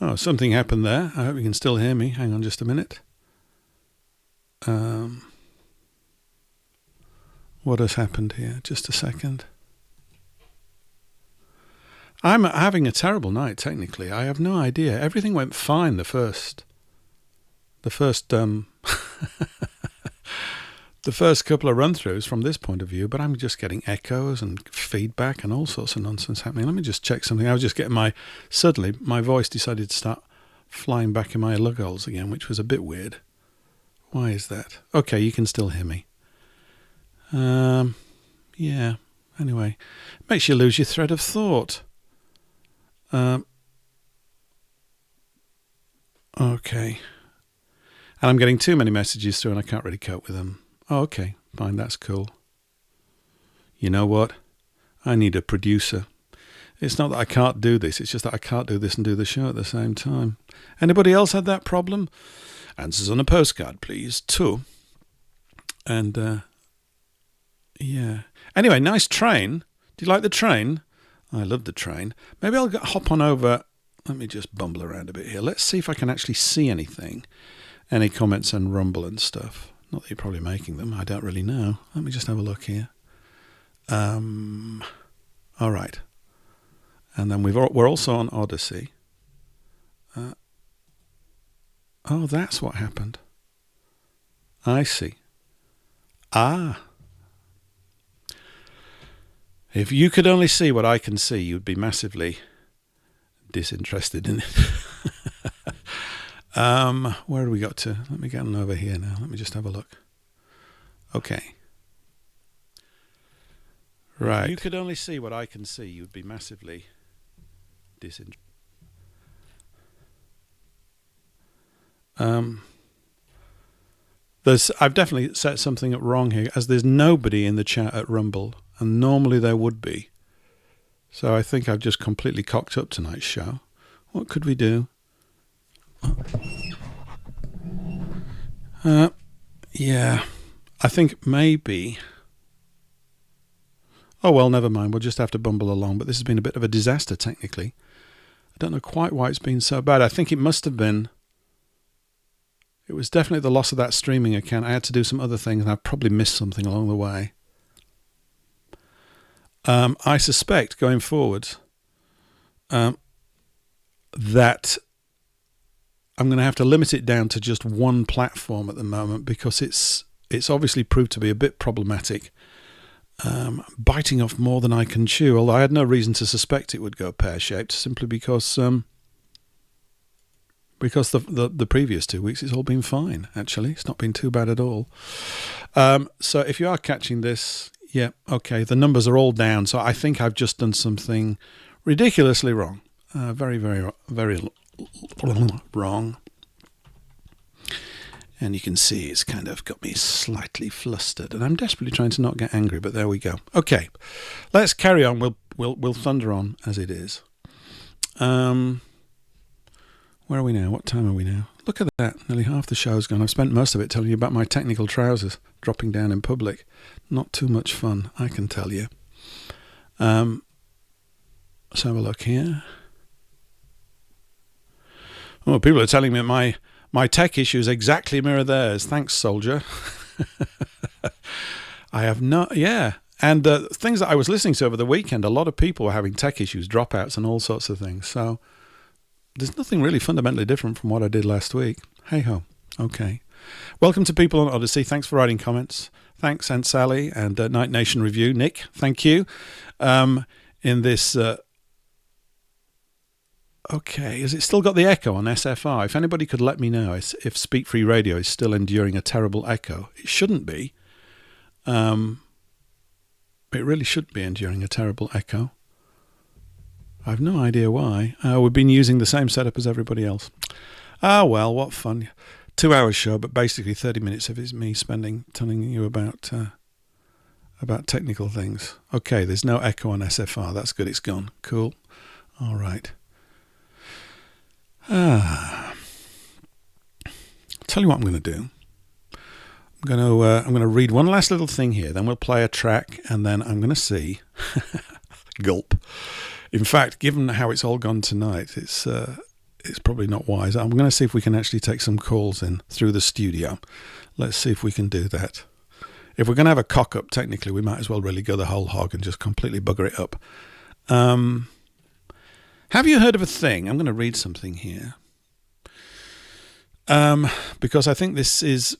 Oh, something happened there. I hope you can still hear me. Hang on just a minute. What has happened here? Just a second. I'm having a terrible night, technically. I have no idea. Everything went fine the first the first couple of run-throughs from this point of view, but I'm just getting echoes and feedback and all sorts of nonsense happening. Let me just check something. I was just getting suddenly my voice decided to start flying back in my lug holes again, which was a bit weird. Why is that? Okay, you can still hear me. Yeah, anyway. It makes you lose your thread of thought. Okay. And I'm getting too many messages through and I can't really cope with them. Oh, okay, fine, that's cool. You know what? I need a producer. It's not that I can't do this, it's just that I can't do this and do the show at the same time. Anybody else had that problem? Answers on a postcard, please, too. And, yeah. Anyway, nice train. Do you like the train? I love the train. Maybe I'll hop on over. Let me just bumble around a bit here. Let's see if I can actually see anything. Any comments on Rumble and stuff. Not that you're probably making them. I don't really know. Let me just have a look here. All right. And then we're also on Odyssey. Oh, that's what happened. I see. Ah. If you could only see what I can see, you'd be massively disinterested in it. Where do we got to? Let me get on over here now. Let me just have a look. Okay. Right. If you could only see what I can see, you'd be massively disinterested. I've definitely set something up wrong here, as there's nobody in the chat at Rumble, and normally there would be. So I think I've just completely cocked up tonight's show. What could we do? Yeah, I think maybe... Oh, well, never mind. We'll just have to bumble along. But this has been a bit of a disaster, technically. I don't know quite why it's been so bad. I think it must have been... It was definitely the loss of that streaming account. I had to do some other things, and I've probably missed something along the way. I suspect, going forward, that I'm going to have to limit it down to just one platform at the moment, because it's obviously proved to be a bit problematic, biting off more than I can chew, although I had no reason to suspect it would go pear-shaped, simply because the previous 2 weeks it's all been fine, actually. It's not been too bad at all. So if you are catching this, yeah, okay, the numbers are all down, so I think I've just done something ridiculously wrong. Very, very, very wrong. And you can see it's kind of got me slightly flustered, and I'm desperately trying to not get angry, but there we go. Okay, let's carry on. We'll thunder on as it is. Where are we now? What time are we now? Look at that. Nearly half the show's gone. I've spent most of it telling you about my technical trousers dropping down in public. Not too much fun, I can tell you. Let's have a look here. Oh, people are telling me my tech issues exactly mirror theirs. Thanks, soldier. I have not... Yeah. And things that I was listening to over the weekend, a lot of people were having tech issues, dropouts and all sorts of things. So... there's nothing really fundamentally different from what I did last week. Hey-ho. Okay. Welcome to People on Odyssey. Thanks for writing comments. Thanks, Aunt Sally and Night Nation Review. Nick, thank you. In this... okay, has it still got the echo on SFR? If anybody could let me know if Speak Free Radio is still enduring a terrible echo. It shouldn't be. It really should be enduring a terrible echo. I've no idea why. We've been using the same setup as everybody else. Ah, well, what fun. 2 hours show, but basically 30 minutes of it is me telling you about technical things. Okay, there's no echo on SFR. That's good. It's gone. Cool. All right. Tell you what I'm going to do. I'm going to read one last little thing here. Then we'll play a track, and then I'm going to see. Gulp. In fact, given how it's all gone tonight, it's probably not wise. I'm going to see if we can actually take some calls in through the studio. Let's see if we can do that. If we're going to have a cock-up, technically, we might as well really go the whole hog and just completely bugger it up. Have you heard of a thing? I'm going to read something here. Because I think this is...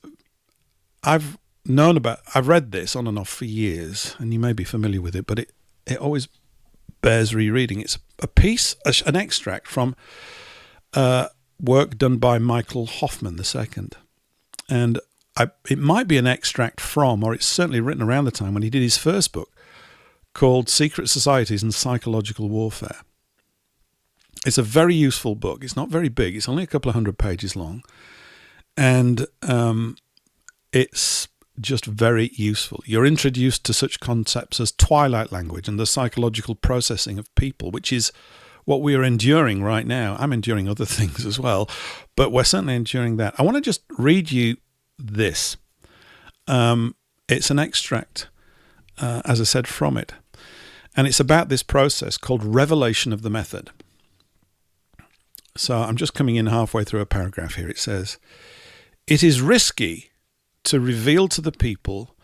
I've read this on and off for years, and you may be familiar with it, but it always... bears rereading. It's a piece, an extract from work done by Michael Hoffman II. And it might be an extract from, or it's certainly written around the time when he did his first book called Secret Societies and Psychological Warfare. It's a very useful book. It's not very big. It's only a couple of 100 pages long. And it's just very useful. You're introduced to such concepts as twilight language and the psychological processing of people, which is what we are enduring right now. I'm enduring other things as well, but we're certainly enduring that. I want to just read you this. It's an extract, as I said, from it. And it's about this process called revelation of the method. So I'm just coming in halfway through a paragraph here. It says, "It is risky to reveal to the people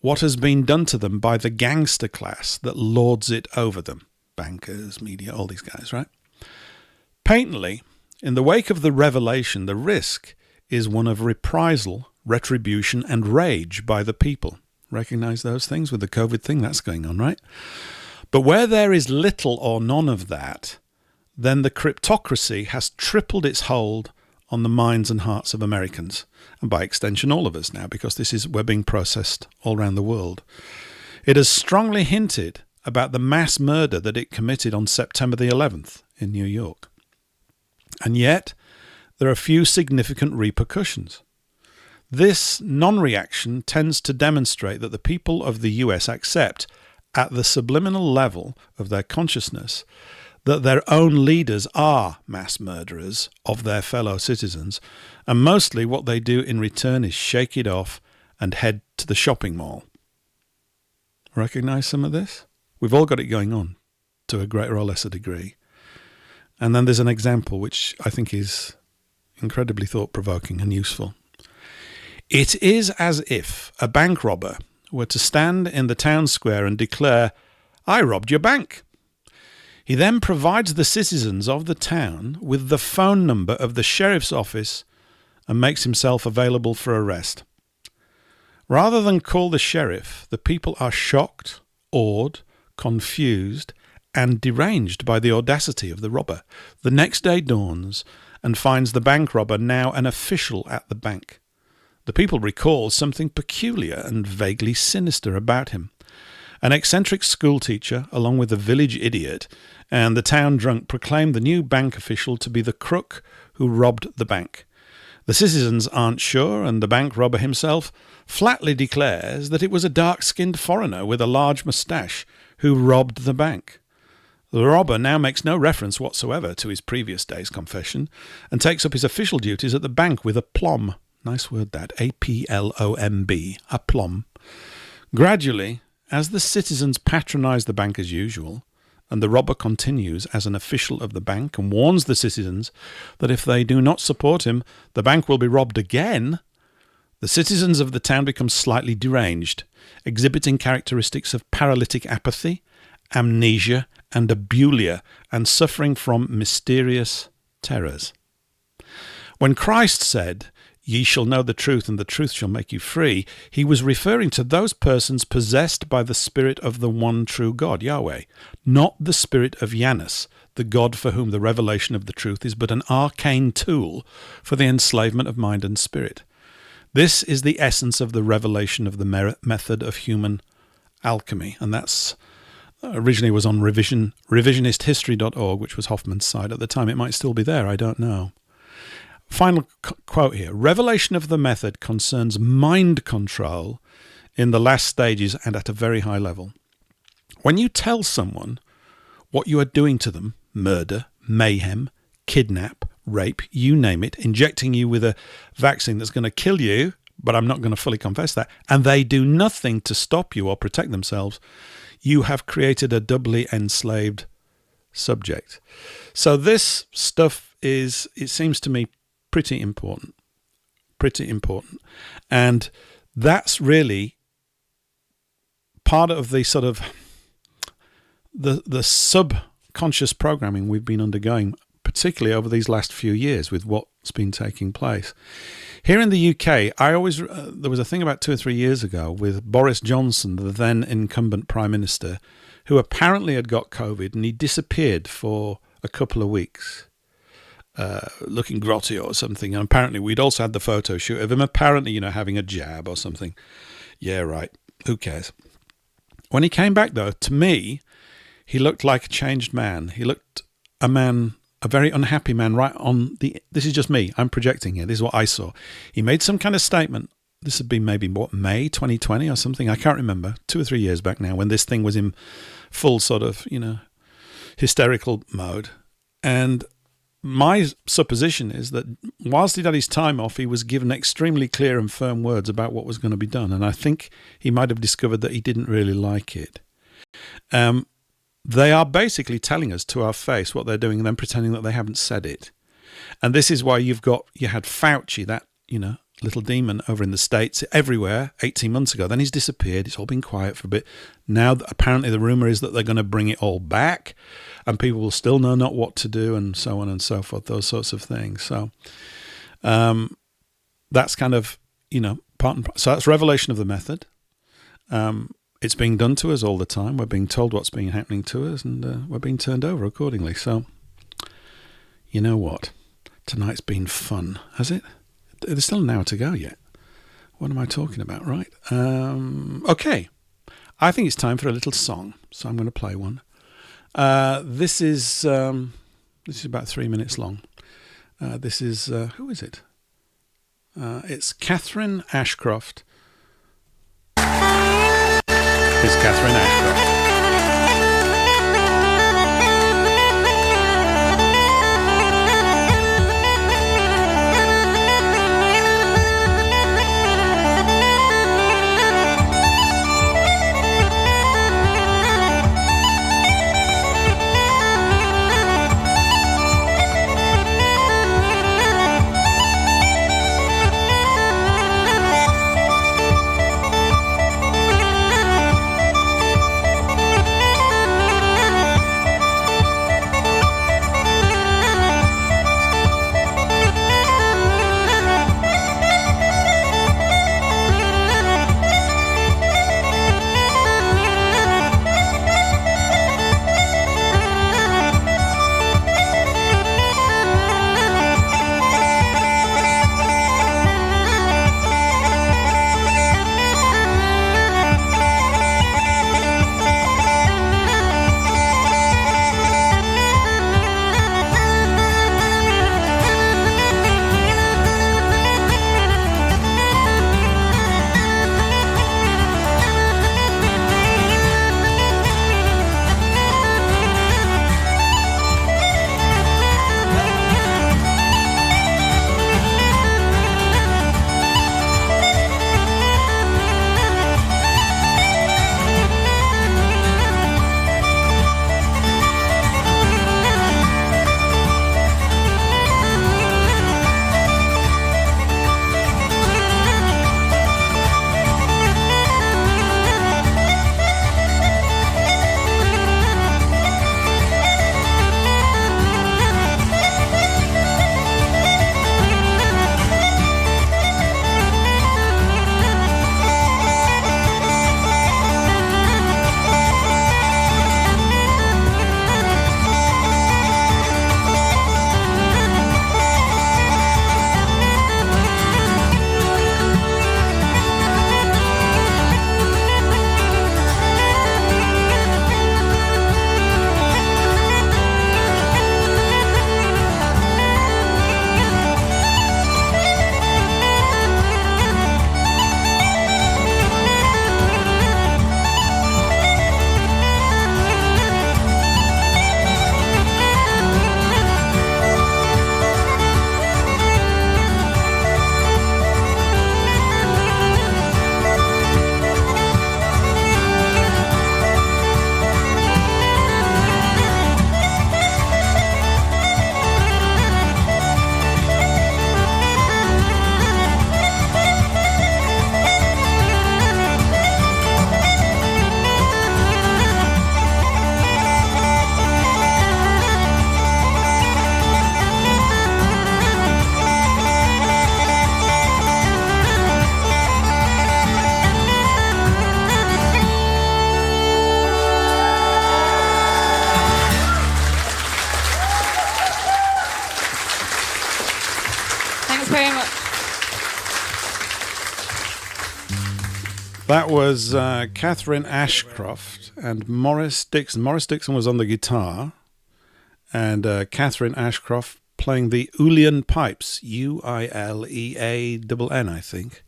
what has been done to them by the gangster class that lords it over them." Bankers, media, all these guys, right? "Patently, in the wake of the revelation, the risk is one of reprisal, retribution, and rage by the people." Recognize those things with the COVID thing that's going on, right? "But where there is little or none of that, then the cryptocracy has tripled its hold on the minds and hearts of Americans, and by extension all of us now, because we're being processed all around the world. It has strongly hinted about the mass murder that it committed on September the 11th in New York. And yet, there are few significant repercussions. This non-reaction tends to demonstrate that the people of the US accept, at the subliminal level of their consciousness, that their own leaders are mass murderers of their fellow citizens, and mostly what they do in return is shake it off and head to the shopping mall. Recognize some of this? We've all got it going on to a greater or lesser degree. And then there's an example which I think is incredibly thought-provoking and useful. It is as if a bank robber were to stand in the town square and declare, "I robbed your bank." He then provides the citizens of the town with the phone number of the sheriff's office and makes himself available for arrest. Rather than call the sheriff, the people are shocked, awed, confused, and deranged by the audacity of the robber. The next day dawns and finds the bank robber now an official at the bank. The people recall something peculiar and vaguely sinister about him. An eccentric schoolteacher, along with a village idiot and the town drunk, proclaimed the new bank official to be the crook who robbed the bank. The citizens aren't sure, and the bank robber himself flatly declares that it was a dark-skinned foreigner with a large moustache who robbed the bank. The robber now makes no reference whatsoever to his previous day's confession and takes up his official duties at the bank with aplomb. Nice word that, A-P-L-O-M-B, aplomb. Gradually, as the citizens patronize the bank as usual, and the robber continues as an official of the bank and warns the citizens that if they do not support him, the bank will be robbed again, the citizens of the town become slightly deranged, exhibiting characteristics of paralytic apathy, amnesia, and abulia, and suffering from mysterious terrors. When Christ said, "Ye shall know the truth, and the truth shall make you free," he was referring to those persons possessed by the spirit of the one true God, Yahweh, not the spirit of Janus, the God for whom the revelation of the truth is but an arcane tool for the enslavement of mind and spirit. This is the essence of the revelation of the method of human alchemy, and that's originally was on revisionisthistory.org, which was Hoffman's site at the time. It might still be there, I don't know. Final quote here. Revelation of the method concerns mind control in the last stages and at a very high level. When you tell someone what you are doing to them, murder, mayhem, kidnap, rape, you name it, injecting you with a vaccine that's going to kill you, but I'm not going to fully confess that, and they do nothing to stop you or protect themselves, you have created a doubly enslaved subject. So this stuff is, it seems to me, pretty important. And that's really part of the sort of the subconscious programming we've been undergoing, particularly over these last few years with what's been taking place. Here in the UK, there was a thing about 2 or 3 years ago with Boris Johnson, the then incumbent Prime Minister, who apparently had got COVID and he disappeared for a couple of weeks, looking grotty or something. And apparently we'd also had the photo shoot of him, apparently, having a jab or something. Yeah, right. Who cares? When he came back, though, to me, he looked like a changed man. He looked a very unhappy man, right on the... This is just me. I'm projecting here. This is what I saw. He made some kind of statement. This had been maybe, May 2020 or something? I can't remember. 2 or 3 years back now, when this thing was in full sort of, hysterical mode. And my supposition is that whilst he'd had his time off, he was given extremely clear and firm words about what was going to be done. And I think he might have discovered that he didn't really like it. They are basically telling us to our face what they're doing and then pretending that they haven't said it. And this is why you had Fauci, that, little demon over in the States, everywhere 18 months ago. Then he's disappeared. It's all been quiet for a bit. Now, apparently the rumor is that they're going to bring it all back and people will still know not what to do and so on and so forth, those sorts of things. So that's kind of, part and part. So that's revelation of the method. It's being done to us all the time. We're being told what's been happening to us, and we're being turned over accordingly. So, you know what? Tonight's been fun, has it? There's still an hour to go yet. What am I talking about, right? Okay. I think it's time for a little song, so I'm going to play one. This is about 3 minutes long. This is, who is it? It's Catherine Ashcroft. It's Catherine Ashcroft. That was Catherine Ashcroft and Morris Dixon. Morris Dixon was on the guitar, and Catherine Ashcroft playing the Uilleann pipes, Uilleann, I think,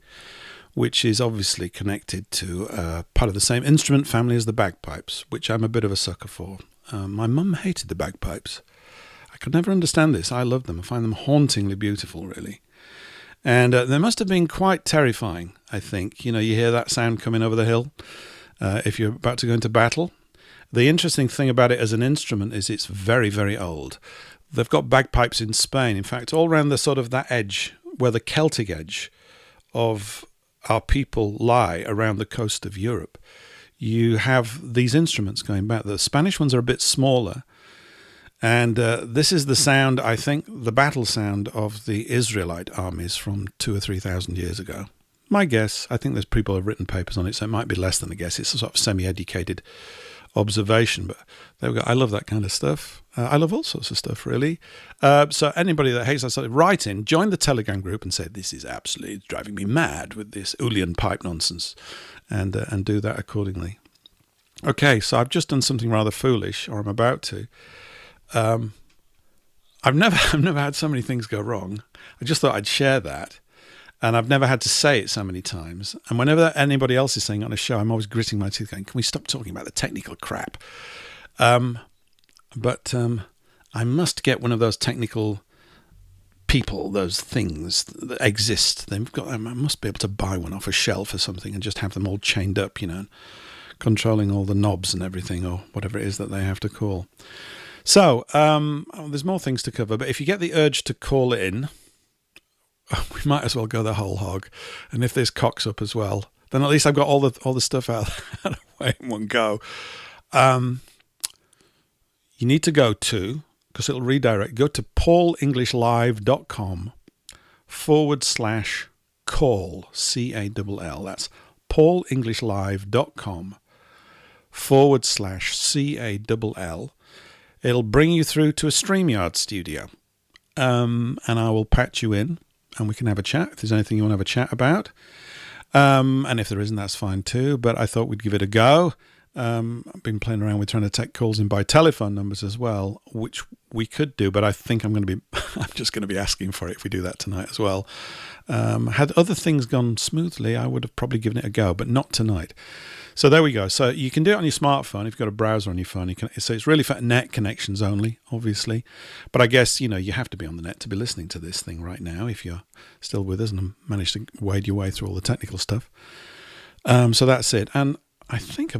which is obviously connected to part of the same instrument family as the bagpipes, which I'm a bit of a sucker for. My mum hated the bagpipes. I could never understand this. I love them. I find them hauntingly beautiful, really. And they must have been quite terrifying, I think. You know, you hear that sound coming over the hill if you're about to go into battle. The interesting thing about it as an instrument is it's very, very old. They've got bagpipes in Spain. In fact, all around the sort of that edge, where the Celtic edge of our people lie around the coast of Europe, you have these instruments going back. The Spanish ones are a bit smaller. And this is the sound, I think, the battle sound of the Israelite armies from 2,000 or 3,000 years ago. My guess, I think there's people who have written papers on it, so it might be less than a guess. It's a sort of semi-educated observation. But there we go. I love that kind of stuff. I love all sorts of stuff, really. So anybody that hates that stuff, write in, join the Telegram group and say, this is absolutely driving me mad with this Ulian pipe nonsense, and do that accordingly. Okay, so I've just done something rather foolish, or I'm about to. I've never had so many things go wrong. I just thought I'd share that. And I've never had to say it so many times. And whenever anybody else is saying it on a show, I'm always gritting my teeth going, can we stop talking about the technical crap? But I must get one of those technical people, those things that exist. I must be able to buy one off a shelf or something and just have them all chained up, controlling all the knobs and everything, or whatever it is that they have to call. So there's more things to cover, but if you get the urge to call in, we might as well go the whole hog. And if this cocks up as well, then at least I've got all the stuff out of the way in one go. You need to go to, because it'll redirect, go to paulenglishlive.com/call, CALL. That's paulenglishlive.com/CALL. It'll bring you through to a StreamYard studio. And I will patch you in, and we can have a chat if there's anything you want to have a chat about. And if there isn't, that's fine too. But I thought we'd give it a go. I've been playing around with trying to take calls in by telephone numbers as well, which we could do, but I think I'm just going to be asking for it if we do that tonight as well. Had other things gone smoothly, I would have probably given it a go, but not tonight. So there we go. So you can do it on your smartphone. If you've got a browser on your phone, so it's really for net connections only, obviously. But I guess, you have to be on the net to be listening to this thing right now if you're still with us and managed to wade your way through all the technical stuff. So that's it. And I think I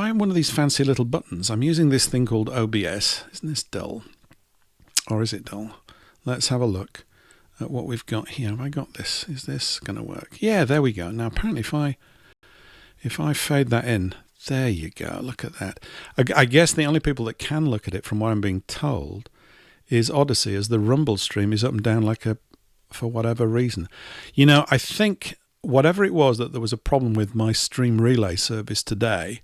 have one of these fancy little buttons. I'm using this thing called OBS. Isn't this dull? Or is it dull? Let's have a look at what we've got here. Have I got this? Is this going to work? Yeah, there we go. Now, apparently, if I fade that in, there you go. Look at that. I guess the only people that can look at it, from what I'm being told, is Odyssey, as the Rumble stream is up and down for whatever reason. I think whatever it was that there was a problem with my Stream Relay service today,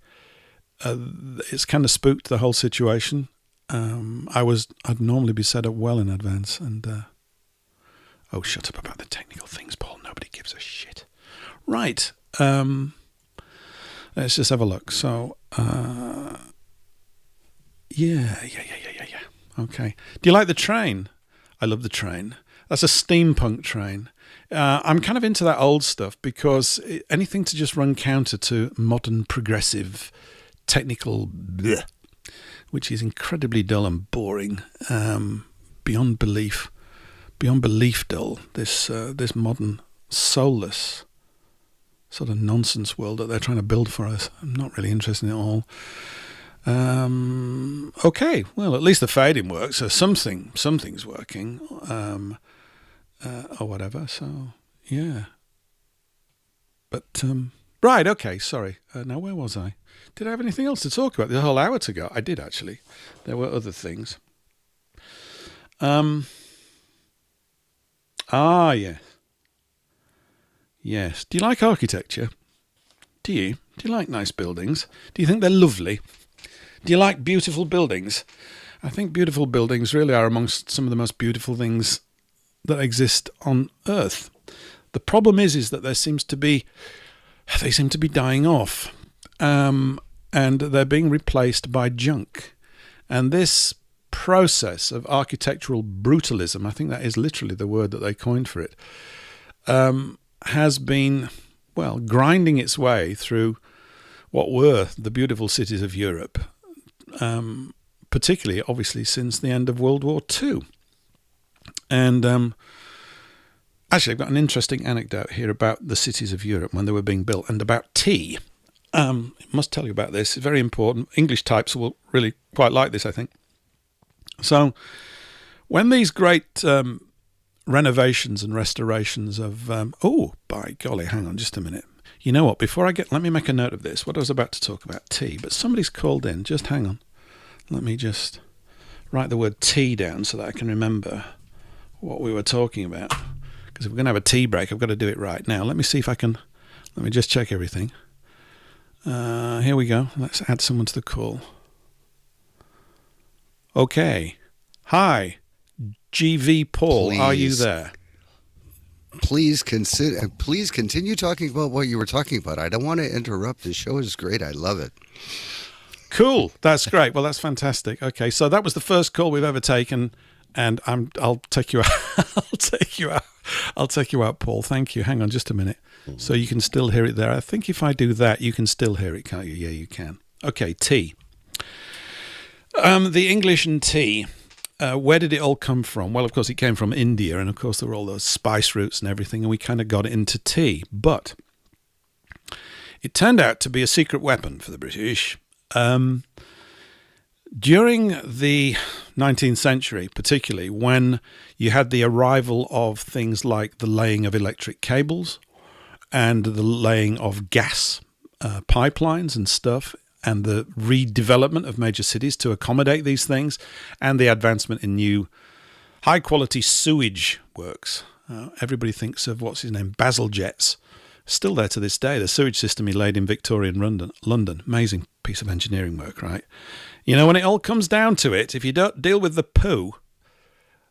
it's kind of spooked the whole situation. I'd normally be set up well in advance, and oh, shut up about the technical things, Paul. Nobody gives a shit. Right. Let's just have a look. So, yeah. Okay. Do you like the train? I love the train. That's a steampunk train. I'm kind of into that old stuff because anything to just run counter to modern progressive technical bleh, which is incredibly dull and boring, beyond belief dull. This modern soulless sort of nonsense world that they're trying to build for us. I'm not really interested in it all. Okay, well, at least the fading works, so something's working, or whatever. So yeah, but right, okay, sorry. Now where was I? Did I have anything else to talk about? The whole hour to go. I did actually. There were other things. Yes. Do you like architecture? Do you like nice buildings? Do you think they're lovely? Do you like beautiful buildings? I think beautiful buildings really are amongst some of the most beautiful things that exist on Earth. The problem is that they seem to be dying off, and they're being replaced by junk. And this process of architectural brutalism, I think that is literally the word that they coined for it, has been, grinding its way through what were the beautiful cities of Europe, particularly, obviously, since the end of World War II. And actually, I've got an interesting anecdote here about the cities of Europe when they were being built, and about tea. I must tell you about this. It's very important. English types will really quite like this, I think. So, when these great renovations and restorations of... by golly, hang on just a minute. You know what? Let me make a note of this. What I was about to talk about, tea. But somebody's called in. Just hang on. Let me just write the word tea down so that I can remember what we were talking about. Because if we're going to have a tea break, I've got to do it right. Now, let me see if I can... Let me just check everything. Here we go. Let's add someone to the call. Okay. Hi, GV Paul. Please. Are you there? Please continue talking about what you were talking about. I don't want to interrupt. The show is great. I love it. Cool. That's great. Well, that's fantastic. Okay, so that was the first call we've ever taken, and I'll take you out. I'll take you out, Paul. Thank you. Hang on just a minute. So you can still hear it there. I think if I do that, you can still hear it, can't you? Yeah, you can. Okay, tea. The English and tea. Where did it all come from? Well, of course, it came from India, and of course, there were all those spice roots and everything, and we kind of got into tea. But it turned out to be a secret weapon for the British. During the 19th century, particularly, when you had the arrival of things like the laying of electric cables and the laying of gas pipelines and stuff, and the redevelopment of major cities to accommodate these things, and the advancement in new high-quality sewage works. Everybody thinks of, what's his name, Bazalgette's. Still there to this day, the sewage system he laid in Victorian London. Amazing piece of engineering work, right? You know, when it all comes down to it, if you don't deal with the poo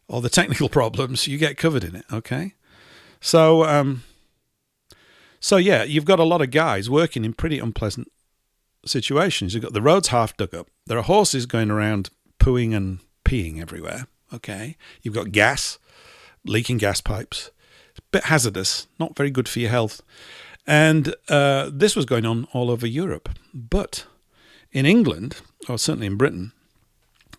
or the technical problems, you get covered in it, okay? So yeah, you've got a lot of guys working in pretty unpleasant situations. You've got the roads half dug up. There are horses going around pooing and peeing everywhere, okay? You've got gas, leaking gas pipes. It's a bit hazardous, not very good for your health. And this was going on all over Europe. But in England, or certainly in Britain,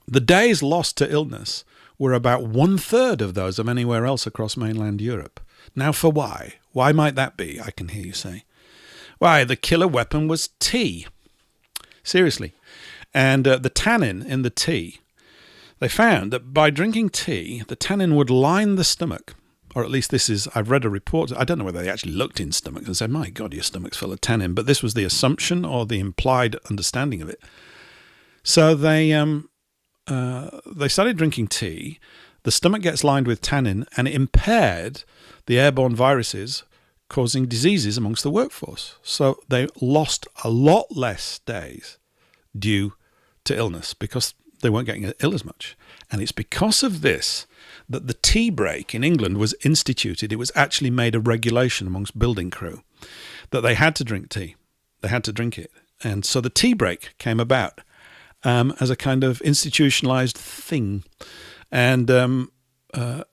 the days lost to illness were about 1/3 of those of anywhere else across mainland Europe. Now for why? Why might that be, I can hear you say? Why, the killer weapon was tea. Seriously. And the tannin in the tea, they found that by drinking tea, the tannin would line the stomach. Or at least this is, I've read a report, I don't know whether they actually looked in stomachs and said, my God, your stomach's full of tannin. But this was the assumption or the implied understanding of it. So they started drinking tea. The stomach gets lined with tannin, and it impaired the airborne viruses causing diseases amongst the workforce. So they lost a lot less days due to illness because they weren't getting ill as much. And it's because of this that the tea break in England was instituted. It was actually made a regulation amongst building crew that they had to drink tea. They had to drink it. And so the tea break came about as a kind of institutionalized thing. And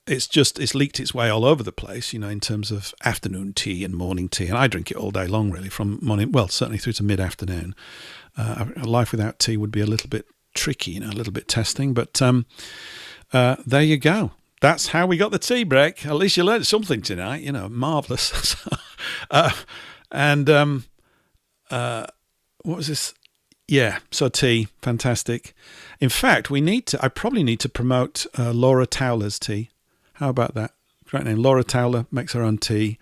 it's leaked its way all over the place, you know, in terms of afternoon tea and morning tea. And I drink it all day long, really, from morning, well, certainly through to mid-afternoon. A life without tea would be a little bit tricky, you know, a little bit testing. But there you go. That's how we got the tea break. At least you learned something tonight, you know, marvellous. What was this? Yeah, so tea, fantastic. In fact, I probably need to promote Laura Towler's tea. How about that? Great name. Laura Towler makes her own tea,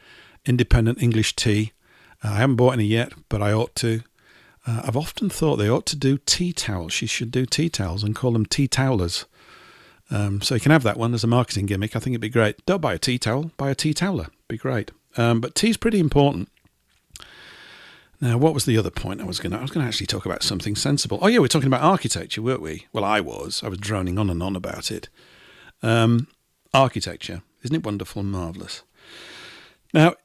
independent English tea. I haven't bought any yet, but I ought to. I've often thought they ought to do tea towels. She should do tea towels and call them tea towlers. So you can have that one as a marketing gimmick. I think it'd be great. Don't buy a tea towel, buy a tea towler. Be great. But tea's pretty important. Now, what was the other point I was going to actually talk about something sensible. Oh, yeah, we're talking about architecture, weren't we? Well, I was droning on and on about it. Architecture. Isn't it wonderful and marvellous? Now,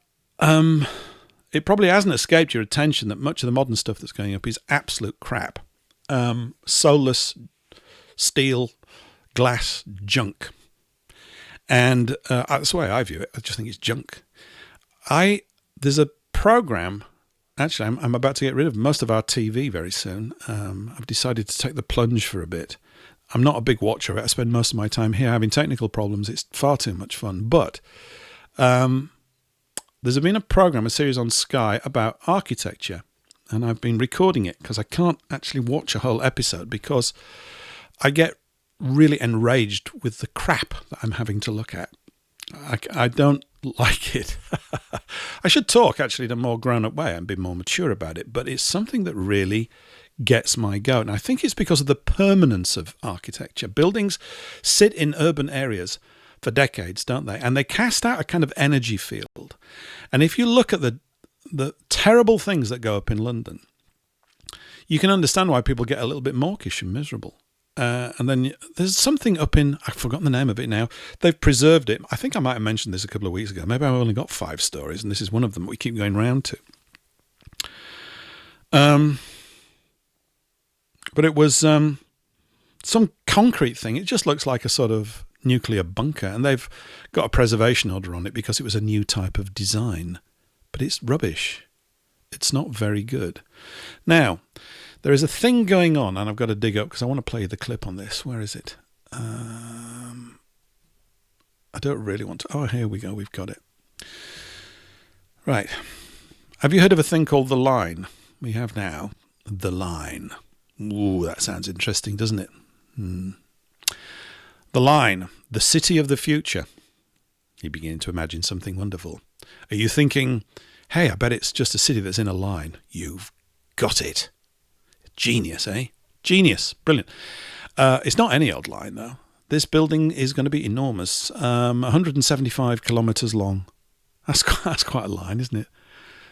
it probably hasn't escaped your attention that much of the modern stuff that's going up is absolute crap. Soulless, steel, glass junk. And that's the way I view it. I just think it's junk. There's a program. Actually, I'm about to get rid of most of our TV very soon. I've decided to take the plunge for a bit. I'm not a big watcher of it. I spend most of my time here having technical problems. It's far too much fun. But there's been a series on Sky about architecture. And I've been recording it because I can't actually watch a whole episode because I get really enraged with the crap that I'm having to look at. I don't like it. I should talk actually in a more grown-up way and be more mature about it, but it's something that really gets my goat. And I think it's because of the permanence of architecture. Buildings sit in urban areas for decades, don't they? And they cast out a kind of energy field. And if you look at the terrible things that go up in London, you can understand why people get a little bit mawkish and miserable. And then there's something up in, I've forgotten the name of it now. They've preserved it. I think I might have mentioned this a couple of weeks ago. Maybe I've only got 5 stories, and this is one of them we keep going round to. But it was some concrete thing. It just looks like a sort of nuclear bunker, and they've got a preservation order on it because it was a new type of design. But it's rubbish. It's not very good. Now, there is a thing going on, and I've got to dig up because I want to play the clip on this. Where is it? I don't really want to. Oh, here we go. We've got it. Right. Have you heard of a thing called The Line? We have now The Line. Ooh, that sounds interesting, doesn't it? The Line, the city of the future. You're beginning to imagine something wonderful. Are you thinking, hey, I bet it's just a city that's in a line? You've got it. Genius, eh? Genius. Brilliant. It's not any old line, though. This building is going to be enormous. 175 kilometres long. That's quite a line, isn't it?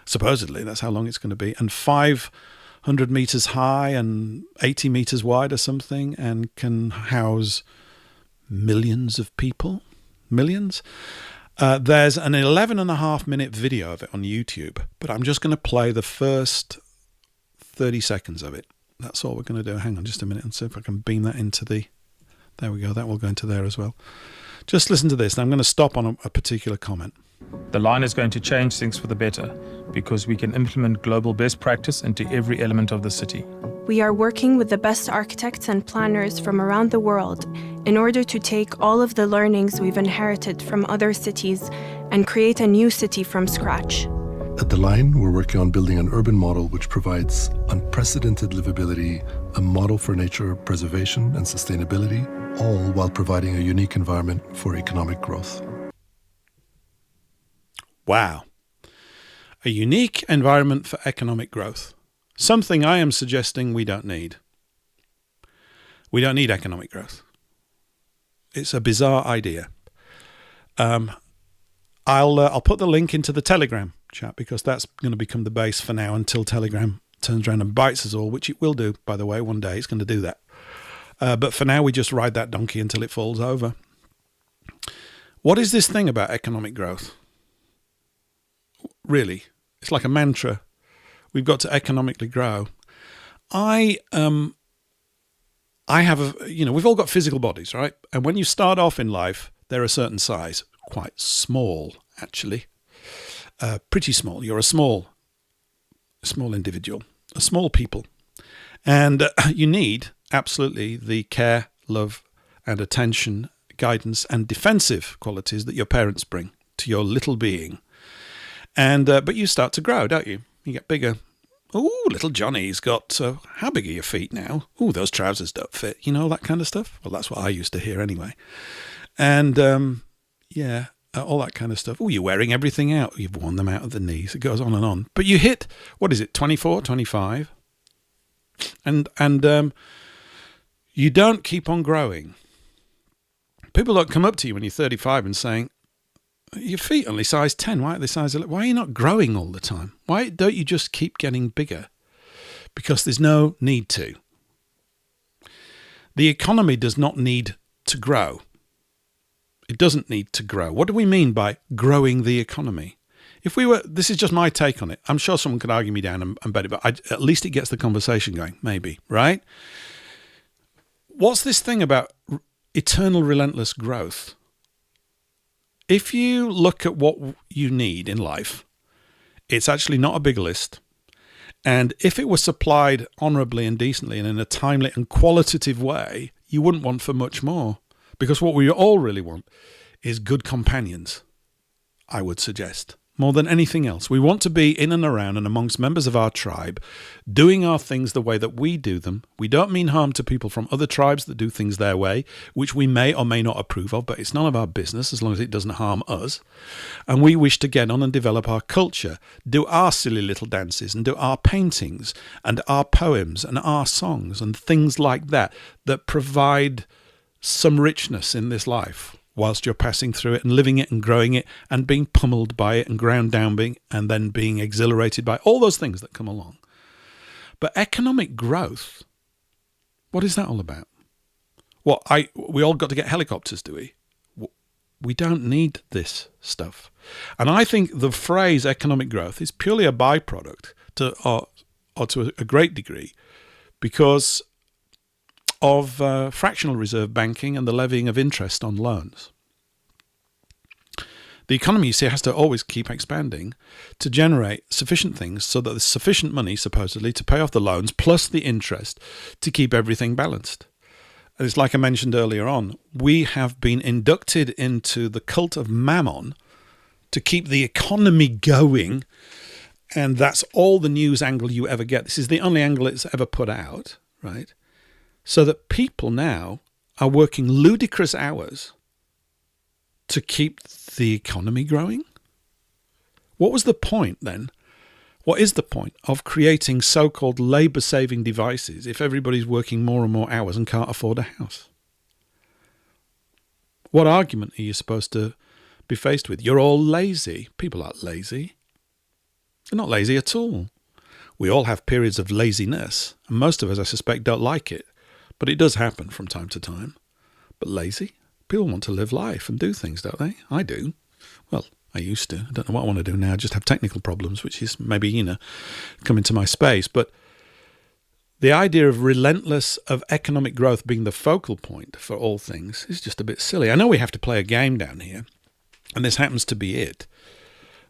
Supposedly, that's how long it's going to be. And 500 metres high and 80 metres wide or something, and can house millions of people. Millions. There's an 11.5-minute video of it on YouTube, but I'm just going to play the first 30 seconds of it. That's all we're going to do. Hang on just a minute and see if I can beam that into the... There we go. That will go into there as well. Just listen to this. And I'm going to stop on a particular comment. The Line is going to change things for the better because we can implement global best practice into every element of the city. We are working with the best architects and planners from around the world in order to take all of the learnings we've inherited from other cities and create a new city from scratch. At The Line, we're working on building an urban model which provides unprecedented livability, a model for nature preservation and sustainability, all while providing a unique environment for economic growth. Wow. A unique environment for economic growth. Something I am suggesting we don't need. We don't need economic growth. It's a bizarre idea. I'll put the link into the Telegram chat because that's going to become the base for now until Telegram turns around and bites us all, which it will do, by the way. One day it's going to do that. But for now, we just ride that donkey until it falls over. What is this thing about economic growth? Really, it's like a mantra. We've got to economically grow. I have we've all got physical bodies, right? And when you start off in life, they're a certain size, quite small, actually, pretty small. You're a small individual, a small people, and you need absolutely the care, love, and attention, guidance, and defensive qualities that your parents bring to your little being. And but you start to grow, don't you? You get bigger. Oh, little Johnny's got, how big are your feet now? Oh, those trousers don't fit. You know, that kind of stuff. Well, that's what I used to hear anyway. And, all that kind of stuff. Oh, you're wearing everything out. You've worn them out at the knees. It goes on and on. But you hit, 24, 25. And you don't keep on growing. People don't come up to you when you're 35 and saying, your feet only size 10. Why are they size 11? Why are you not growing all the time? Why don't you just keep getting bigger? Because there's no need to. The economy does not need to grow. It doesn't need to grow. What do we mean by growing the economy? This is just my take on it. I'm sure someone could argue me down and bet it, but at least it gets the conversation going, maybe, right? What's this thing about eternal relentless growth? If you look at what you need in life, it's actually not a big list. And if it was supplied honourably and decently and in a timely and qualitative way, you wouldn't want for much more. Because what we all really want is good companions, I would suggest. More than anything else, we want to be in and around and amongst members of our tribe, doing our things the way that we do them. We don't mean harm to people from other tribes that do things their way, which we may or may not approve of, but it's none of our business as long as it doesn't harm us. And we wish to get on and develop our culture, do our silly little dances and do our paintings and our poems and our songs and things like that provide some richness in this life whilst you're passing through it and living it and growing it and being pummeled by it and ground down and then being exhilarated by all those things that come along. But economic growth, what is that all about? We all got to get helicopters, do we? We don't need this stuff. And I think the phrase economic growth is purely a byproduct or to a great degree because of fractional reserve banking and the levying of interest on loans. The economy, you see, has to always keep expanding to generate sufficient things so that there's sufficient money, supposedly, to pay off the loans plus the interest to keep everything balanced. And it's like I mentioned earlier on, we have been inducted into the cult of Mammon to keep the economy going, and that's all the news angle you ever get. This is the only angle it's ever put out, right? So that people now are working ludicrous hours to keep the economy growing? What was the point then? What is the point of creating so-called labour-saving devices if everybody's working more and more hours and can't afford a house? What argument are you supposed to be faced with? You're all lazy. People aren't lazy. They're not lazy at all. We all have periods of laziness, and most of us, I suspect, don't like it. But it does happen from time to time. But lazy? People want to live life and do things, don't they? I do. Well, I used to. I don't know what I want to do now. I just have technical problems, which is maybe, coming to my space. But the idea of economic growth being the focal point for all things is just a bit silly. I know we have to play a game down here, and this happens to be it.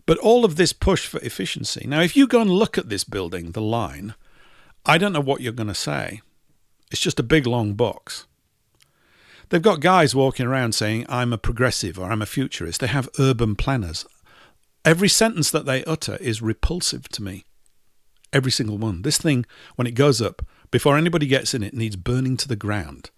But all of this push for efficiency. Now, if you go and look at this building, the line, I don't know what you're going to say. It's just a big, long box. They've got guys walking around saying, I'm a progressive or I'm a futurist. They have urban planners. Every sentence that they utter is repulsive to me. Every single one. This thing, when it goes up, before anybody gets in it, needs burning to the ground.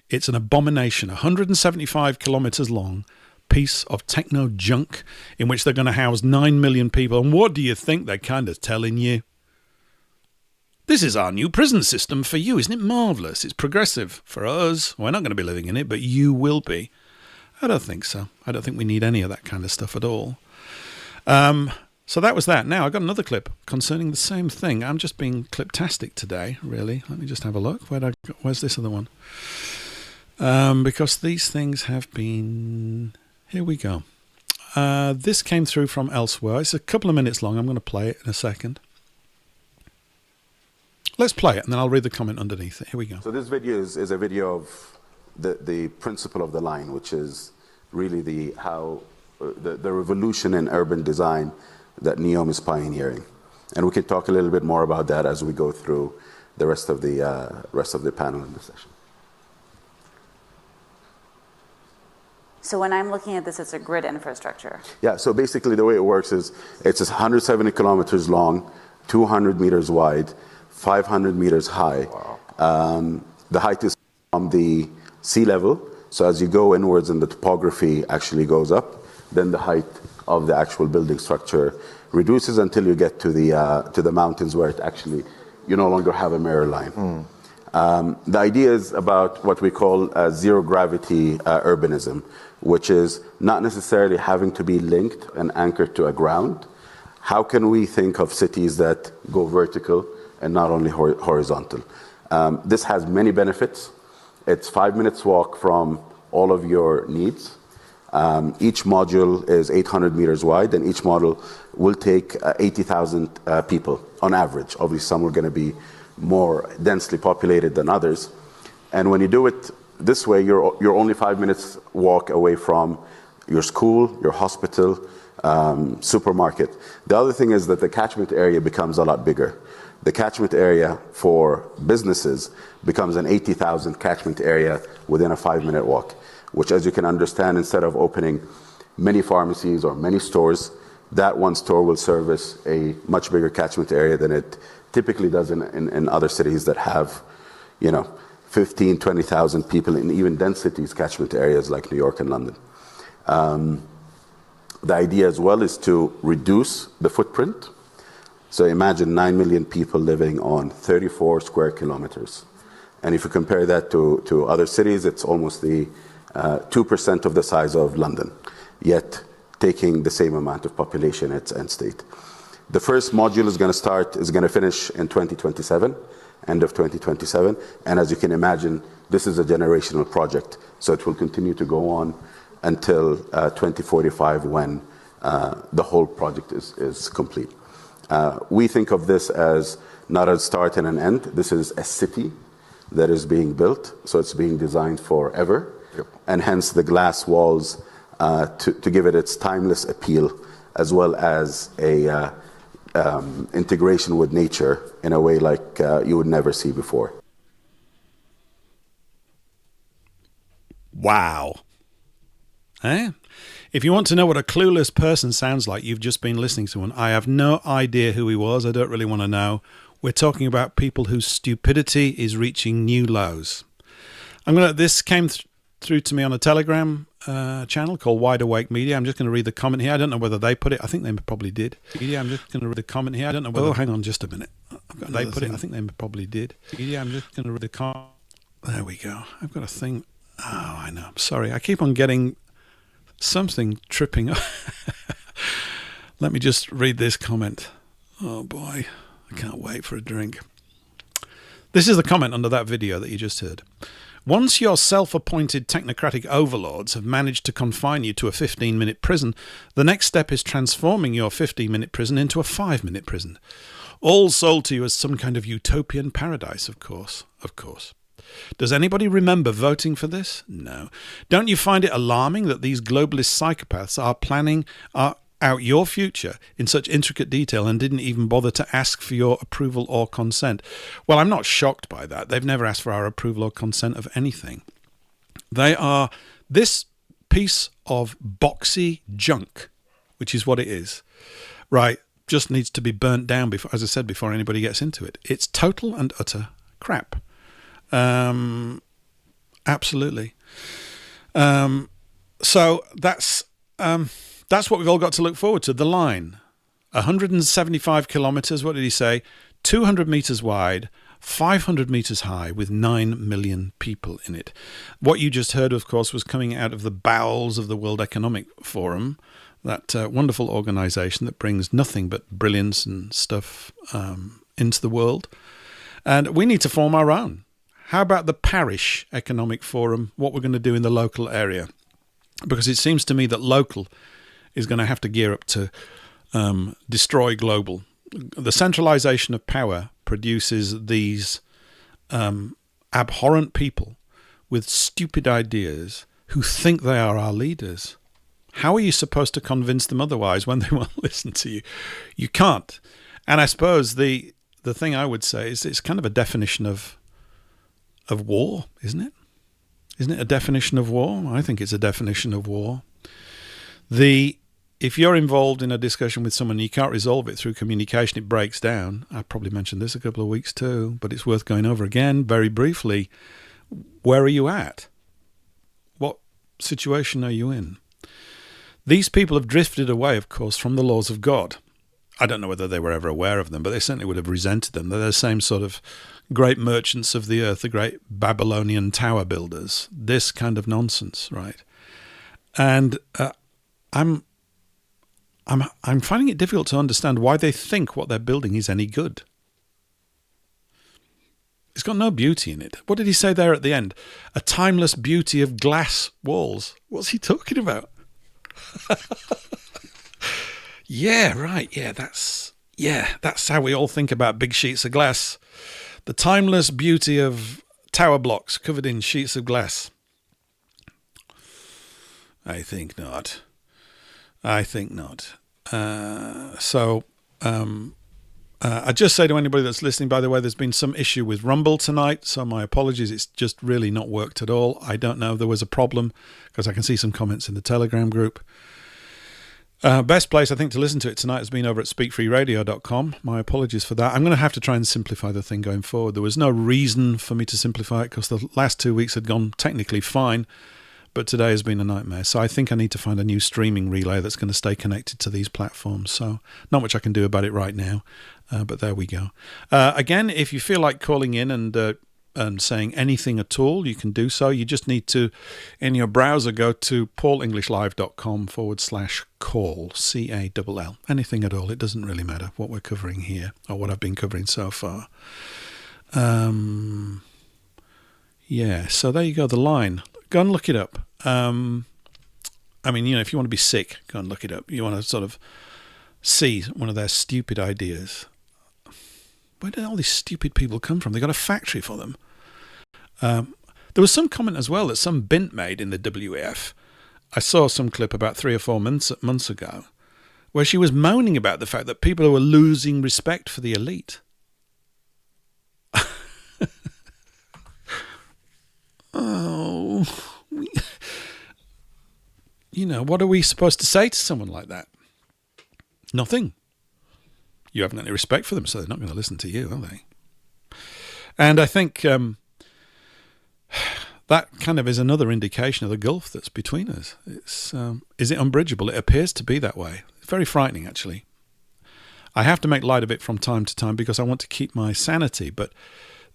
It's an abomination, 175 kilometers long piece of techno junk in which they're going to house 9 million people. And what do you think they're kind of telling you? This is our new prison system for you. Isn't it marvellous? It's progressive for us. We're not going to be living in it, but you will be. I don't think so. I don't think we need any of that kind of stuff at all. So that was that. Now, I've got another clip concerning the same thing. I'm just being cliptastic today, really. Let me just have a look. Where's this other one? Because these things have been... Here we go. This came through from elsewhere. It's a couple of minutes long. I'm going to play it in a second. Let's play it, and then I'll read the comment underneath it. Here we go. So this video is a video of the principle of the line, which is really the revolution in urban design that NEOM is pioneering. And we can talk a little bit more about that as we go through the rest of the panel in this session. So when I'm looking at this, it's a grid infrastructure. Yeah, so basically the way it works is it's 170 kilometers long, 200 meters wide, 500 meters high. Wow. The height is from the sea level. So as you go inwards and the topography actually goes up, then the height of the actual building structure reduces until you get to the mountains where it actually, you no longer have a mirror line. The idea is about what we call zero gravity urbanism, which is not necessarily having to be linked and anchored to a ground. How can we think of cities that go vertical and not only horizontal? This has many benefits. It's 5 minutes walk from all of your needs. Each module is 800 meters wide, and each module will take 80,000 people on average. Obviously, some are going to be more densely populated than others. And when you do it this way, you're only 5 minutes walk away from your school, your hospital, supermarket. The other thing is that the catchment area becomes a lot bigger. The catchment area for businesses becomes an 80,000 catchment area within a 5 minute walk, which, as you can understand, instead of opening many pharmacies or many stores, that one store will service a much bigger catchment area than it typically does in other cities that have, 15, 20,000 people in even dense cities, catchment areas like New York and London. The idea as well is to reduce the footprint. So imagine 9 million people living on 34 square kilometers. And if you compare that to other cities, it's almost the 2% of the size of London, yet taking the same amount of population at end state. The first module is going to finish in 2027, end of 2027. And as you can imagine, this is a generational project. So it will continue to go on until 2045 when the whole project is complete. We think of this as not a start and an end. This is a city that is being built. So it's being designed forever. Yep. And hence the glass walls to give it its timeless appeal, as well as a integration with nature in a way like you would never see before. Wow. Eh? If you want to know what a clueless person sounds like, you've just been listening to one. I have no idea who he was. I don't really want to know. We're talking about people whose stupidity is reaching new lows. This came through to me on a Telegram channel called Wide Awake Media. I'm just going to read the comment here. I don't know whether they put it. I think they probably did. Yeah, I'm just going to read the comment here. I don't know whether... Oh, hang on just a minute. They put it. I think they probably did. Yeah, I'm just going to read the comment. There we go. I've got a thing. Oh, I know. I'm sorry. I keep on getting something tripping up. Let me just read this comment. Oh, boy. I can't wait for a drink. This is the comment under that video that you just heard. Once your self-appointed technocratic overlords have managed to confine you to a 15-minute prison, the next step is transforming your 15-minute prison into a 5-minute prison. All sold to you as some kind of utopian paradise, of course. Of course. Does anybody remember voting for this? No. Don't you find it alarming that these globalist psychopaths are planning out your future in such intricate detail and didn't even bother to ask for your approval or consent? Well, I'm not shocked by that. They've never asked for our approval or consent of anything. They are this piece of boxy junk, which is what it is, right, just needs to be burnt down, before, as I said, before anybody gets into it. It's total and utter crap. Absolutely. So that's what we've all got to look forward to. The line, 175 kilometers. What did he say? 200 meters wide, 500 meters high, with 9 million people in it. What you just heard, of course, was coming out of the bowels of the World Economic Forum, that wonderful organization that brings nothing but brilliance and stuff into the world. And we need to form our own. How about the parish economic forum, what we're going to do in the local area? Because it seems to me that local is going to have to gear up to destroy global. The centralization of power produces these abhorrent people with stupid ideas who think they are our leaders. How are you supposed to convince them otherwise when they won't listen to you? You can't. And I suppose the thing I would say is it's kind of a definition of war, isn't it? Isn't it a definition of war? I think it's a definition of war. If you're involved in a discussion with someone and you can't resolve it through communication, it breaks down. I probably mentioned this a couple of weeks too, but it's worth going over again very briefly. Where are you at? What situation are you in? These people have drifted away, of course, from the laws of God. I don't know whether they were ever aware of them, but they certainly would have resented them. They're the same sort of great merchants of the earth, the great Babylonian tower builders, this kind of nonsense, right? And I'm finding it difficult to understand why they think what they're building is any good. It's got no beauty in it. What did he say there at the end? A timeless beauty of glass walls. What's he talking about? Yeah, right. Yeah, that's how we all think about big sheets of glass. The timeless beauty of tower blocks covered in sheets of glass. I think not. I just say to anybody that's listening, by the way, there's been some issue with Rumble tonight, so my apologies. It's just really not worked at all. I don't know if there was a problem, because I can see some comments in the Telegram group. Best place, I think, to listen to it tonight has been over at speakfreeradio.com. My apologies for that. I'm going to have to try and simplify the thing going forward. There was no reason for me to simplify it because the last 2 weeks had gone technically fine, but today has been a nightmare. So I think I need to find a new streaming relay that's going to stay connected to these platforms. So not much I can do about it right now, but there we go. Again, if you feel like calling in and and saying anything at all, you can do so. You just need to, in your browser, go to paulenglishlive.com/call, CALL. Anything at all. It doesn't really matter what we're covering here or what I've been covering so far. Yeah, so there you go, the line. Go and look it up. I mean, if you want to be sick, go and look it up. You want to sort of see one of their stupid ideas. Where did all these stupid people come from? They got a factory for them. There was some comment as well that some bint made in the WEF. I saw some clip about 3 or 4 months ago where she was moaning about the fact that people were losing respect for the elite. Oh, what are we supposed to say to someone like that? Nothing. You haven't got any respect for them, so they're not going to listen to you, are they? And I think that kind of is another indication of the gulf that's between us. Is it unbridgeable? It appears to be that way. It's very frightening, actually. I have to make light of it from time to time because I want to keep my sanity, but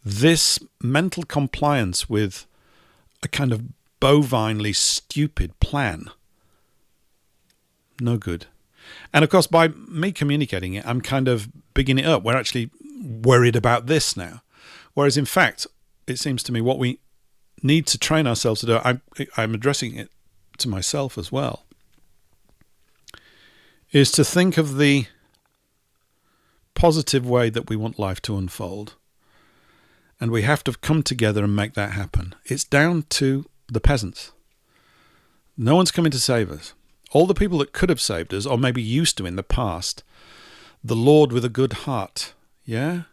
this mental compliance with a kind of bovinely stupid plan, no good. And of course, by me communicating it, I'm kind of bigging it up. We're actually worried about this now. Whereas in fact, it seems to me what we need to train ourselves to do, I'm addressing it to myself as well, is to think of the positive way that we want life to unfold. And we have to come together and make that happen. It's down to the peasants. No one's coming to save us. All the people that could have saved us, or maybe used to in the past, the Lord with a good heart, yeah?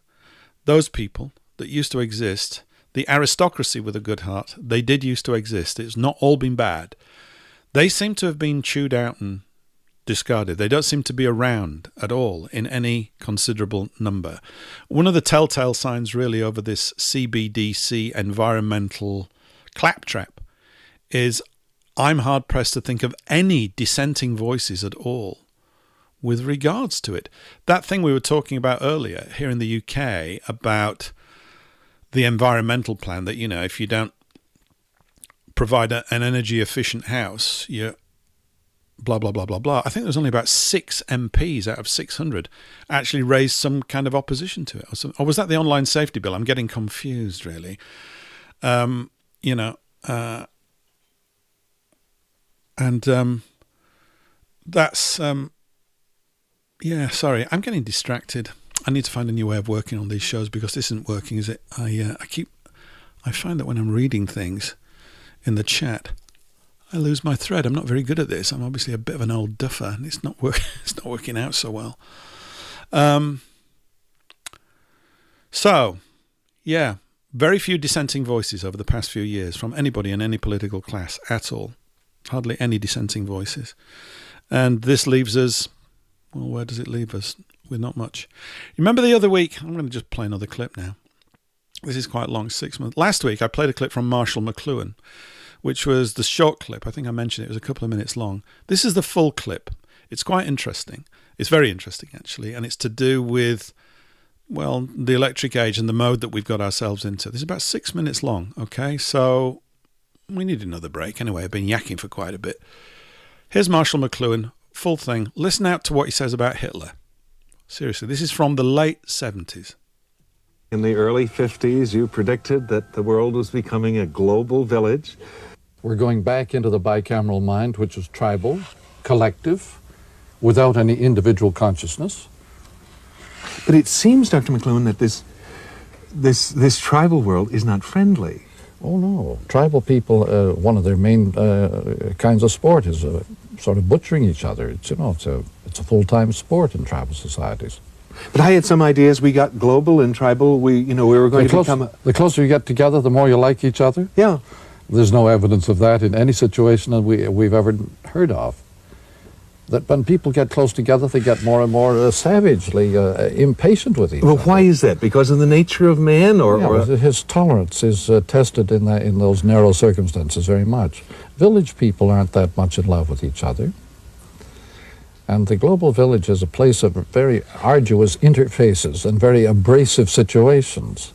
Those people that used to exist, the aristocracy with a good heart, they did used to exist. It's not all been bad. They seem to have been chewed out and discarded. They don't seem to be around at all in any considerable number. One of the telltale signs really over this CBDC environmental claptrap is I'm hard-pressed to think of any dissenting voices at all with regards to it. That thing we were talking about earlier here in the UK about the environmental plan that, if you don't provide an energy-efficient house, you're blah, blah, blah, blah, blah. I think there was only about 6 MPs out of 600 actually raised some kind of opposition to it. Or was that the online safety bill? I'm getting confused, really. That's, sorry, I'm getting distracted. I need to find a new way of working on these shows because this isn't working, is it? I find that when I'm reading things in the chat, I lose my thread. I'm not very good at this. I'm obviously a bit of an old duffer, and it's not working out so well. Very few dissenting voices over the past few years from anybody in any political class at all. Hardly any dissenting voices. And this leaves us, well, where does it leave us? With not much. Remember the other week? I'm going to just play another clip now. This is quite long, 6 months. Last week, I played a clip from Marshall McLuhan, which was the short clip. I think I mentioned it was a couple of minutes long. This is the full clip. It's quite interesting. It's very interesting, actually, and it's to do with, well, the electric age and the mode that we've got ourselves into. This is about 6 minutes long, okay? So we need another break. Anyway, I've been yakking for quite a bit. Here's Marshall McLuhan, full thing. Listen out to what he says about Hitler. Seriously, this is from the late 70s. In the early 50s, you predicted that the world was becoming a global village. We're going back into the bicameral mind, which is tribal, collective, without any individual consciousness. But it seems, Dr. McLuhan, that this tribal world is not friendly. Oh, no. Tribal people, one of their main kinds of sport is sort of butchering each other. It's a full-time sport in tribal societies. But I had some ideas. We got global and tribal. We were going to become... The closer you get together, the more you like each other. Yeah. There's no evidence of that in any situation that we've ever heard of. That when people get close together, they get more and more savagely impatient with each other. Well, why is that? Because of the nature of man, or his tolerance is tested in those narrow circumstances very much. Village people aren't that much in love with each other. And the global village is a place of very arduous interfaces and very abrasive situations.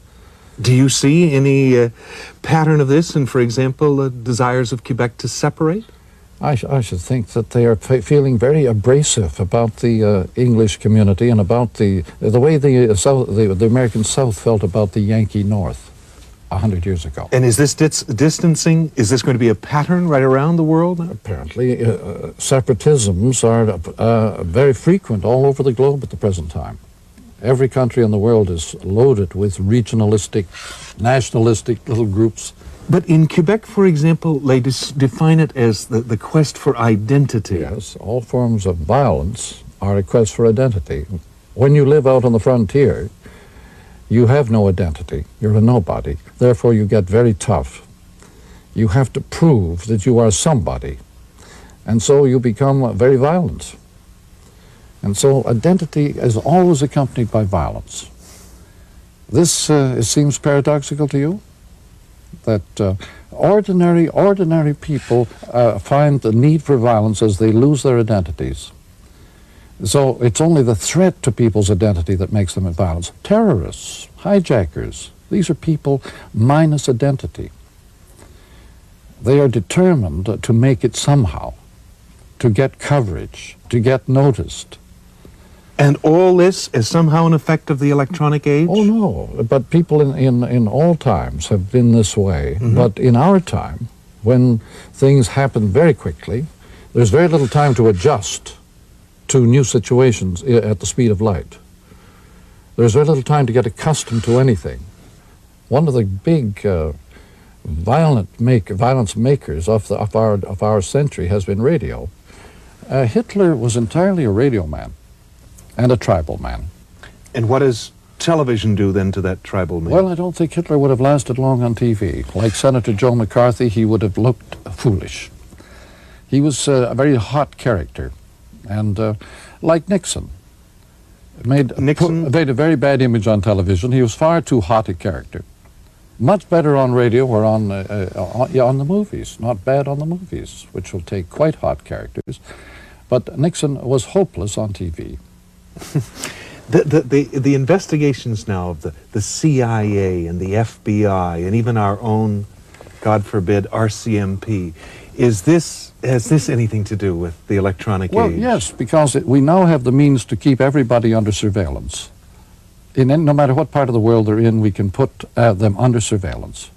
Do you see any pattern of this and, for example, desires of Quebec to separate? I should think that they are feeling very abrasive about the English community and about the way the American South felt about the Yankee North 100 years ago. And is this distancing, is this going to be a pattern right around the world? Apparently, separatisms are very frequent all over the globe at the present time. Every country in the world is loaded with regionalistic, nationalistic little groups. But in Quebec, for example, they define it as the quest for identity. Yes, all forms of violence are a quest for identity. When you live out on the frontier, you have no identity. You're a nobody. Therefore, you get very tough. You have to prove that you are somebody. And so you become very violent. And so identity is always accompanied by violence. This seems paradoxical to you? That ordinary people find the need for violence as they lose their identities. So it's only the threat to people's identity that makes them violence. Terrorists, hijackers, these are people minus identity. They are determined to make it somehow, to get coverage, to get noticed. And all this is somehow an effect of the electronic age? Oh, no. But people in all times have been this way. Mm-hmm. But in our time, when things happen very quickly, there's very little time to adjust to new situations at the speed of light. There's very little time to get accustomed to anything. One of the big violence makers of our century has been radio. Hitler was entirely a radio man. And a tribal man. And what does television do then to that tribal man? Well, I don't think Hitler would have lasted long on TV. Like Senator Joe McCarthy, he would have looked foolish. He was a very hot character. And like Nixon, made a very bad image on television. He was far too hot a character. Much better on radio or on the movies. Not bad on the movies, which will take quite hot characters. But Nixon was hopeless on TV. The investigations now of the CIA and the FBI and even our own, God forbid, RCMP, has this anything to do with the electronic age? Well, yes, because we now have the means to keep everybody under surveillance. No matter what part of the world they're in, we can put them under surveillance.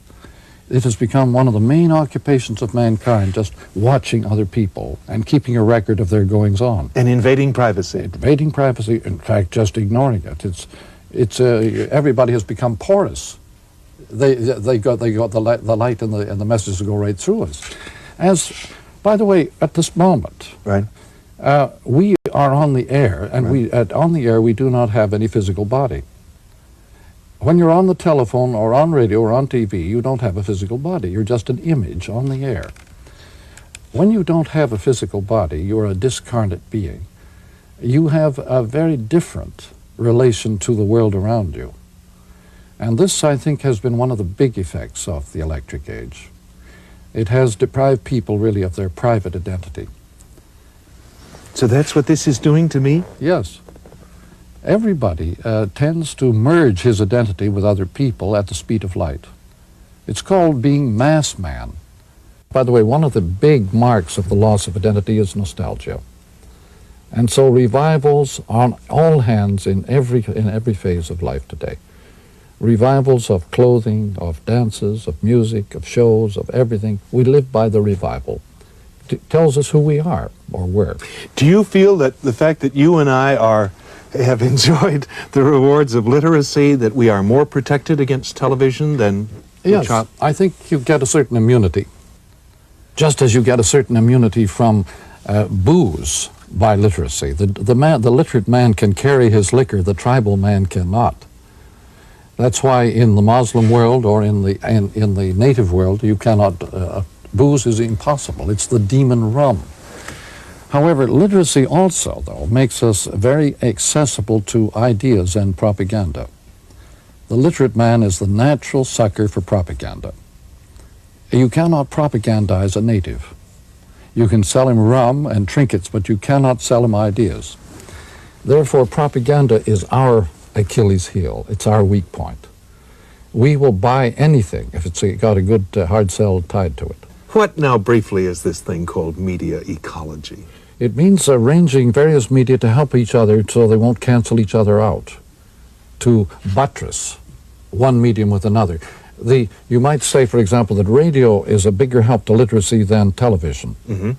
It has become one of the main occupations of mankind, just watching other people and keeping a record of their goings-on. And invading privacy. Invading privacy, in fact, just ignoring it. Everybody has become porous. They got the light and the messages go right through us. By the way, at this moment, right, we are on the air, and on the air we do not have any physical body. When you're on the telephone or on radio or on TV, you don't have a physical body. You're just an image on the air. When you don't have a physical body, you're a discarnate being. You have a very different relation to the world around you. And this, I think, has been one of the big effects of the electric age. It has deprived people really of their private identity. So that's what this is doing to me? Yes. Everybody tends to merge his identity with other people at the speed of light. It's called being mass man. By the way, one of the big marks of the loss of identity is nostalgia. And so revivals on all hands in every phase of life today. Revivals of clothing, of dances, of music, of shows, of everything. We live by the revival. It tells us who we are or were. Do you feel that the fact that you and I have enjoyed the rewards of literacy, that we are more protected against television than... Yes, I think you get a certain immunity. Just as you get a certain immunity from booze by literacy. The literate man can carry his liquor, the tribal man cannot. That's why in the Muslim world or in the native world you cannot, booze is impossible. It's the demon rum. However, literacy also, though, makes us very accessible to ideas and propaganda. The literate man is the natural sucker for propaganda. You cannot propagandize a native. You can sell him rum and trinkets, but you cannot sell him ideas. Therefore, propaganda is our Achilles heel. It's our weak point. we will buy anything if it's got a good hard sell tied to it. What now, briefly, is this thing called media ecology? It means arranging various media to help each other so they won't cancel each other out, to buttress one medium with another. You might say, for example, that radio is a bigger help to literacy than television. Mm-hmm.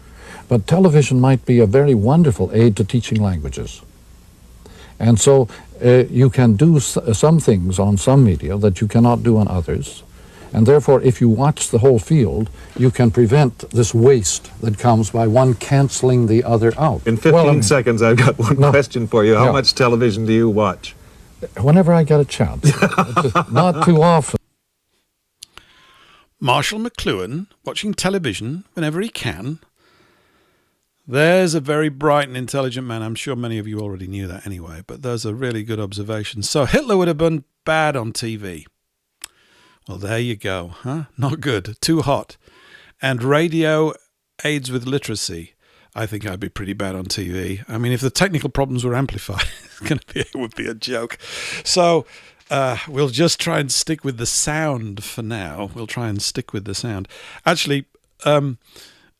But television might be a very wonderful aid to teaching languages. And so you can do some things on some media that you cannot do on others. And therefore, if you watch the whole field, you can prevent this waste that comes by one canceling the other out. In 15 seconds, I've got one question for you. How much television do you watch? Whenever I get a chance. Just not too often. Marshall McLuhan watching television whenever he can. There's a very bright and intelligent man. I'm sure many of you already knew that anyway, but those are really good observations. So Hitler would have been bad on TV. Well, there you go, huh? Not good, too hot. And radio aids with literacy. I think I'd be pretty bad on TV. I mean, if the technical problems were amplified, it would be a joke. So we'll just try and stick with the sound for now. We'll try and stick with the sound. Actually, I'm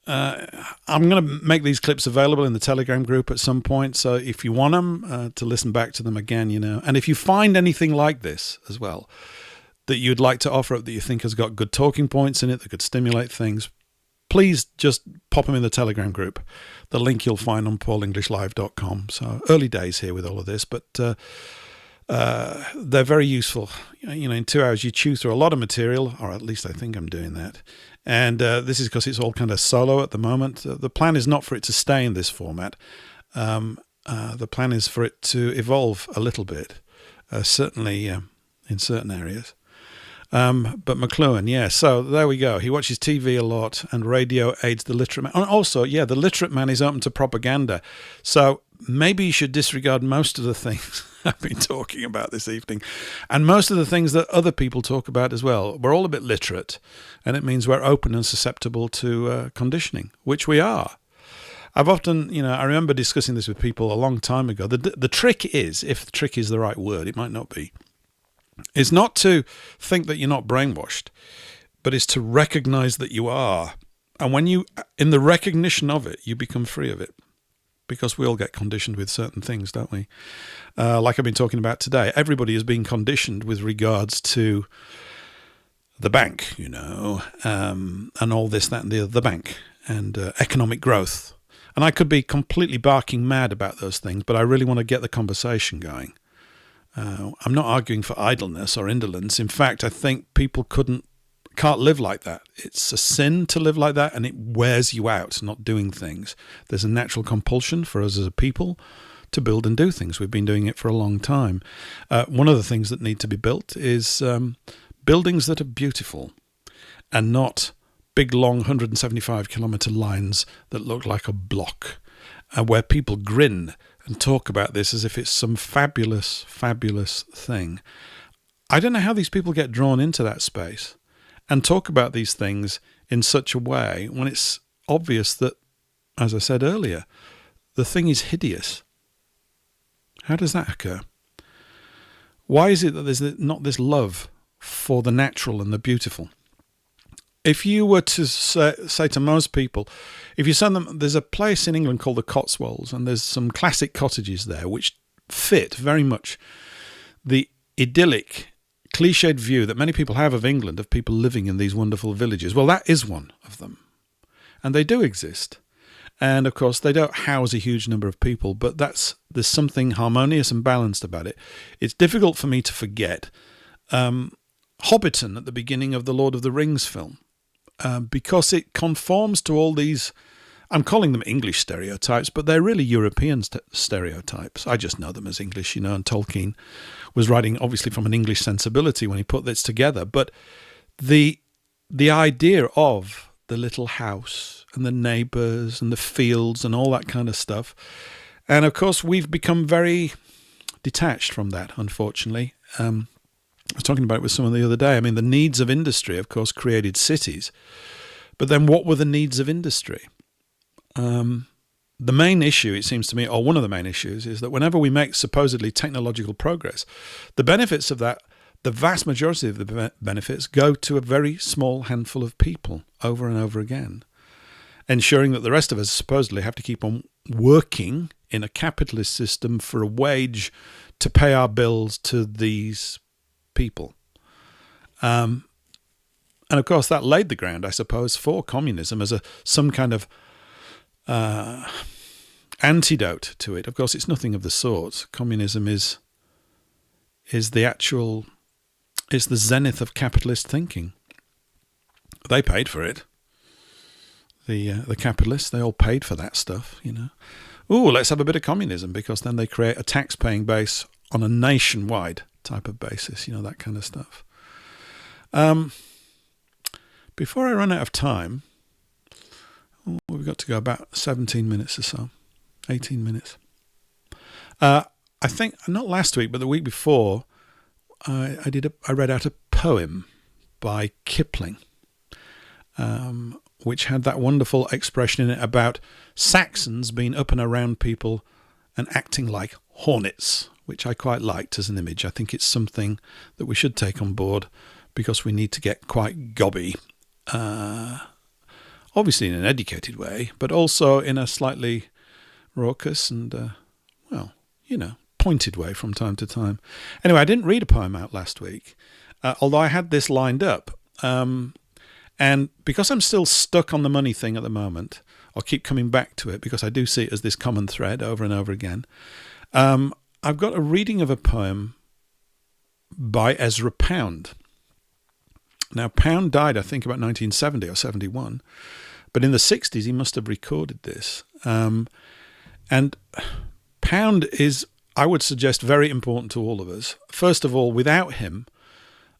going to make these clips available in the Telegram group at some point. So if you want them to listen back to them again, and if you find anything like this as well that you'd like to offer up that you think has got good talking points in it that could stimulate things, please just pop them in the Telegram group. The link you'll find on paulenglishlive.com. So early days here with all of this, but they're very useful. In 2 hours you chew through a lot of material, or at least I think I'm doing that. And this is because it's all kind of solo at the moment. The plan is not for it to stay in this format. The plan is for it to evolve a little bit, certainly in certain areas. But McLuhan, yeah, so there we go. He watches TV a lot, and radio aids the literate man. And also, the literate man is open to propaganda. So maybe you should disregard most of the things I've been talking about this evening, and most of the things that other people talk about as well. We're all a bit literate, and it means we're open and susceptible to conditioning, which we are. I've often, I remember discussing this with people a long time ago. The trick is, if the trick is the right word, it might not be, is not to think that you're not brainwashed, but is to recognize that you are. And when in the recognition of it, you become free of it. Because we all get conditioned with certain things, don't we? Like I've been talking about today, everybody is being conditioned with regards to the bank, and all this, that, and the bank, and economic growth. And I could be completely barking mad about those things, but I really want to get the conversation going. I'm not arguing for idleness or indolence. In fact, I think people can't live like that. It's a sin to live like that, and it wears you out not doing things. There's a natural compulsion for us as a people to build and do things. We've been doing it for a long time. One of the things that need to be built is buildings that are beautiful and not big, long 175-kilometre lines that look like a block, where people grin and talk about this as if it's some fabulous, fabulous thing. I don't know how these people get drawn into that space and talk about these things in such a way when it's obvious that, as I said earlier, the thing is hideous. How does that occur? Why is it that there's not this love for the natural and the beautiful? If you were to say to most people, if you send them, there's a place in England called the Cotswolds, and there's some classic cottages there which fit very much the idyllic, cliched view that many people have of England, of people living in these wonderful villages. Well, that is one of them. And they do exist. And, of course, they don't house a huge number of people, but there's something harmonious and balanced about it. It's difficult for me to forget Hobbiton at the beginning of the Lord of the Rings film. Because it conforms to all these, I'm calling them English stereotypes, but they're really European stereotypes. I just know them as English, and Tolkien was writing obviously from an English sensibility when he put this together. But the idea of the little house and the neighbours and the fields and all that kind of stuff. And of course, we've become very detached from that, unfortunately. I was talking about it with someone the other day. I mean, the needs of industry, of course, created cities. But then what were the needs of industry? The main issue, it seems to me, or one of the main issues, is that whenever we make supposedly technological progress, the benefits of that the vast majority of the benefits go to a very small handful of people over and over again, ensuring that the rest of us supposedly have to keep on working in a capitalist system for a wage to pay our bills to these people. And of course, that laid the ground, I suppose, for communism as some kind of antidote to it. Of course, it's nothing of the sort. Communism is the zenith of capitalist thinking. They paid for it. The capitalists, they all paid for that stuff, you know. Ooh, let's have a bit of communism, because then they create a tax-paying base on a nationwide type of basis, you know, that kind of stuff. Before I run out of time, we've got to go about 17 minutes or so, 18 minutes. I think, not last week, but the week before, I read out a poem by Kipling, which had that wonderful expression in it about Saxons being up and around people and acting like hornets, which I quite liked as an image. I think it's something that we should take on board, because we need to get quite gobby, obviously in an educated way, but also in a slightly raucous and, pointed way from time to time. Anyway, I didn't read a poem out last week, although I had this lined up. And because I'm still stuck on the money thing at the moment, I'll keep coming back to it because I do see it as this common thread over and over again. I've got a reading of a poem by Ezra Pound. Now, Pound died, I think, about 1970 or 71, but in the 60s he must have recorded this. And Pound is, I would suggest, very important to all of us. First of all, without him,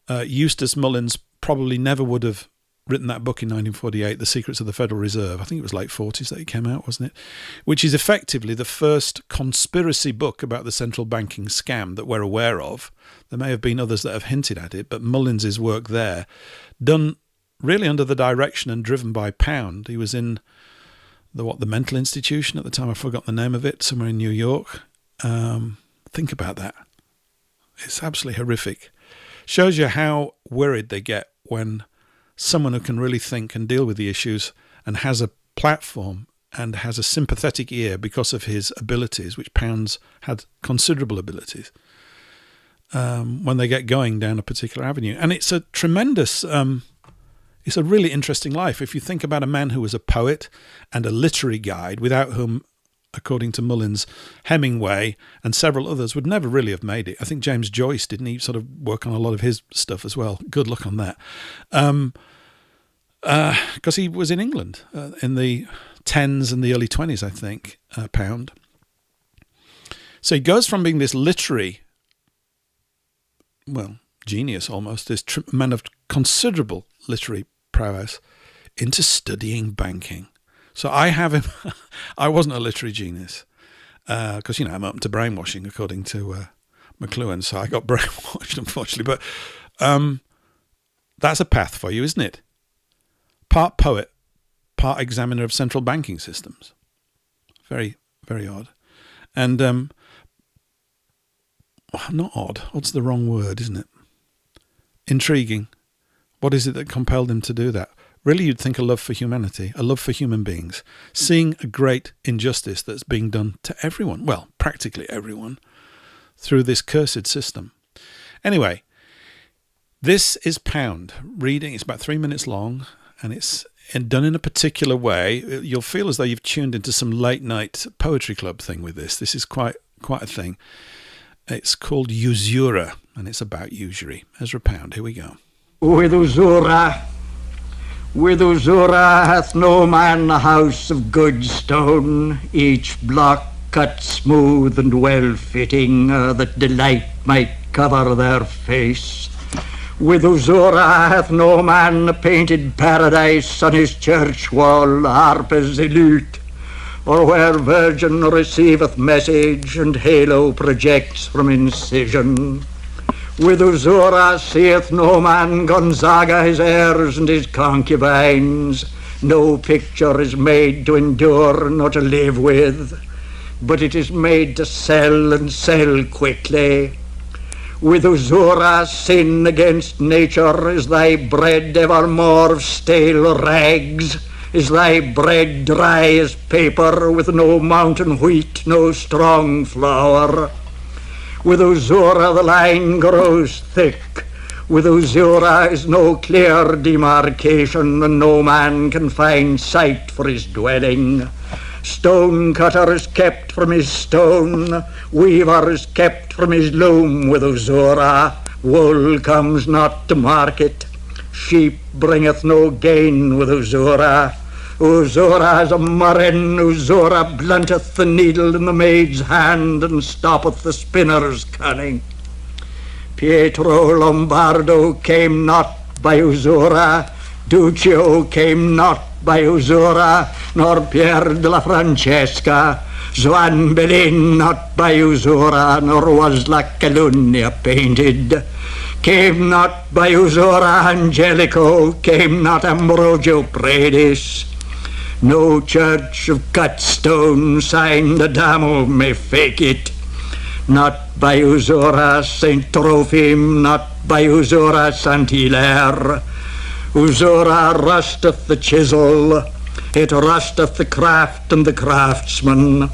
Eustace Mullins probably never would have written that book in 1948, The Secrets of the Federal Reserve. I think it was late 40s that it came out, wasn't it? Which is effectively the first conspiracy book about the central banking scam that we're aware of. There may have been others that have hinted at it, but Mullins's work there, done really under the direction and driven by Pound. He was in the mental institution at the time. I forgot the name of it, somewhere in New York. Think about that. It's absolutely horrific. Shows you how worried they get when someone who can really think and deal with the issues and has a platform and has a sympathetic ear because of his abilities, which Pound's had considerable abilities, when they get going down a particular avenue. And it's a tremendous, it's a really interesting life. If you think about a man who was a poet and a literary guide, without whom, according to Mullins, Hemingway and several others would never really have made it. I think James Joyce, didn't he sort of work on a lot of his stuff as well? Good luck on that. Because he was in England in the 10s and the early 20s, I think, Pound. So he goes from being this literary, genius almost, this man of considerable literary prowess, into studying banking. So I have him. I wasn't a literary genius because, I'm up to brainwashing, according to McLuhan. So I got brainwashed, unfortunately. But that's a path for you, isn't it? Part poet, part examiner of central banking systems. Very, very odd. And not odd. Odd's the wrong word, isn't it? Intriguing. What is it that compelled him to do that? Really, you'd think a love for humanity, a love for human beings, seeing a great injustice that's being done to everyone, well, practically everyone, through this cursed system. Anyway, this is Pound reading. It's about 3 minutes long, and it's done in a particular way. You'll feel as though you've tuned into some late night poetry club thing with this. This is quite a thing. It's called Usura, and it's about usury. Ezra Pound, here we go. With Usura hath no man a house of good stone, each block cut smooth and well-fitting, that delight might cover their face. With Usura hath no man a painted paradise on his church wall, harpers elute, or where Virgin receiveth message and halo projects from incision. With Usura seeth no man Gonzaga his heirs and his concubines. No picture is made to endure nor to live with, but it is made to sell and sell quickly. With usura sin against nature, is thy bread evermore of stale rags? Is thy bread dry as paper, with no mountain wheat, no strong flour? With usura the line grows thick. With usura is no clear demarcation, and no man can find site for his dwelling. Stone cutter is kept from his stone, weaver is kept from his loom with usura. Wool comes not to market, sheep bringeth no gain with usura. Usura is a murrain, usura blunteth the needle in the maid's hand and stoppeth the spinner's cunning. Pietro Lombardo came not by usura, Duccio came not by usura, nor Pier della Francesca, Juan Bellin not by usura, nor was La Calunnia painted. Came not by usura Angelico, came not Ambrogio Predis. No church of cut stone signed Adamo may fake it. Not by usura Saint Trophim, not by usura Saint Hilaire. Usura rusteth the chisel, it rusteth the craft and the craftsman.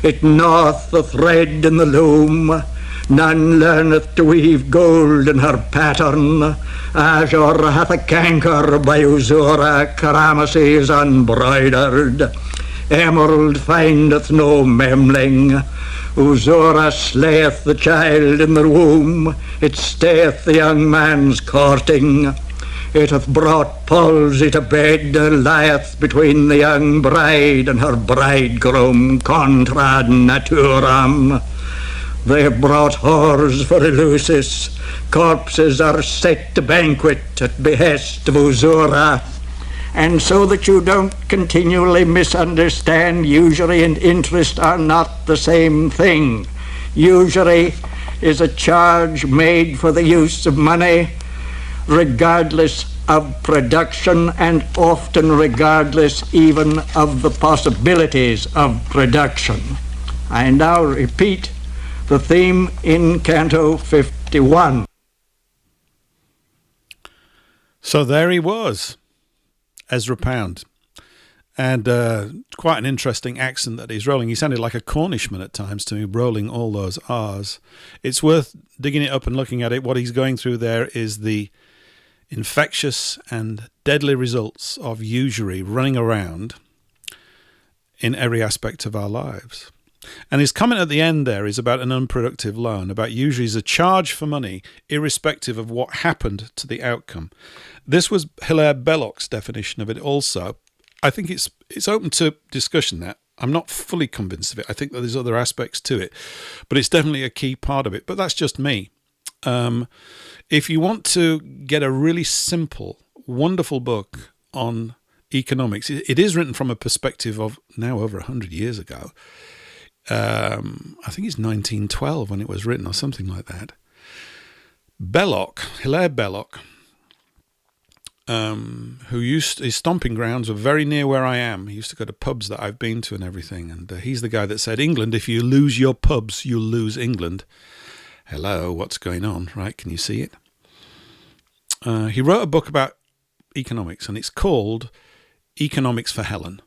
It gnaweth the thread in the loom. None learneth to weave gold in her pattern. Azure hath a canker by usura, Caramasy is unbroidered. Emerald findeth no memling. Usura slayeth the child in the womb, it stayeth the young man's courting. It hath brought palsy to bed, lieth between the young bride and her bridegroom, contra naturam. They have brought whores for Eleusis, corpses are set to banquet at behest of usura. And so that you don't continually misunderstand, usury and interest are not the same thing. Usury is a charge made for the use of money, regardless of production and often regardless even of the possibilities of production. I now repeat the theme in Canto 51. So there he was, Ezra Pound, and quite an interesting accent that he's rolling. He sounded like a Cornishman at times to me, rolling all those R's. It's worth digging it up and looking at it. What he's going through there is the infectious and deadly results of usury running around in every aspect of our lives. And his comment at the end there is about an unproductive loan, about usury as a charge for money, irrespective of what happened to the outcome. This was Hilaire Belloc's definition of it also. I think it's open to discussion that. I'm not fully convinced of it. I think that there's other aspects to it, but it's definitely a key part of it. But that's just me. If you want to get a really simple, wonderful book on economics, it is written from a perspective of now over 100 years ago. I think it's 1912 when it was written or something like that. Hilaire Belloc, his stomping grounds were very near where I am. He used to go to pubs that I've been to and everything. And he's the guy that said, England, if you lose your pubs, you'll lose England. Hello, what's going on, right? Can you see it? He wrote a book about economics, and it's called Economics for Helen.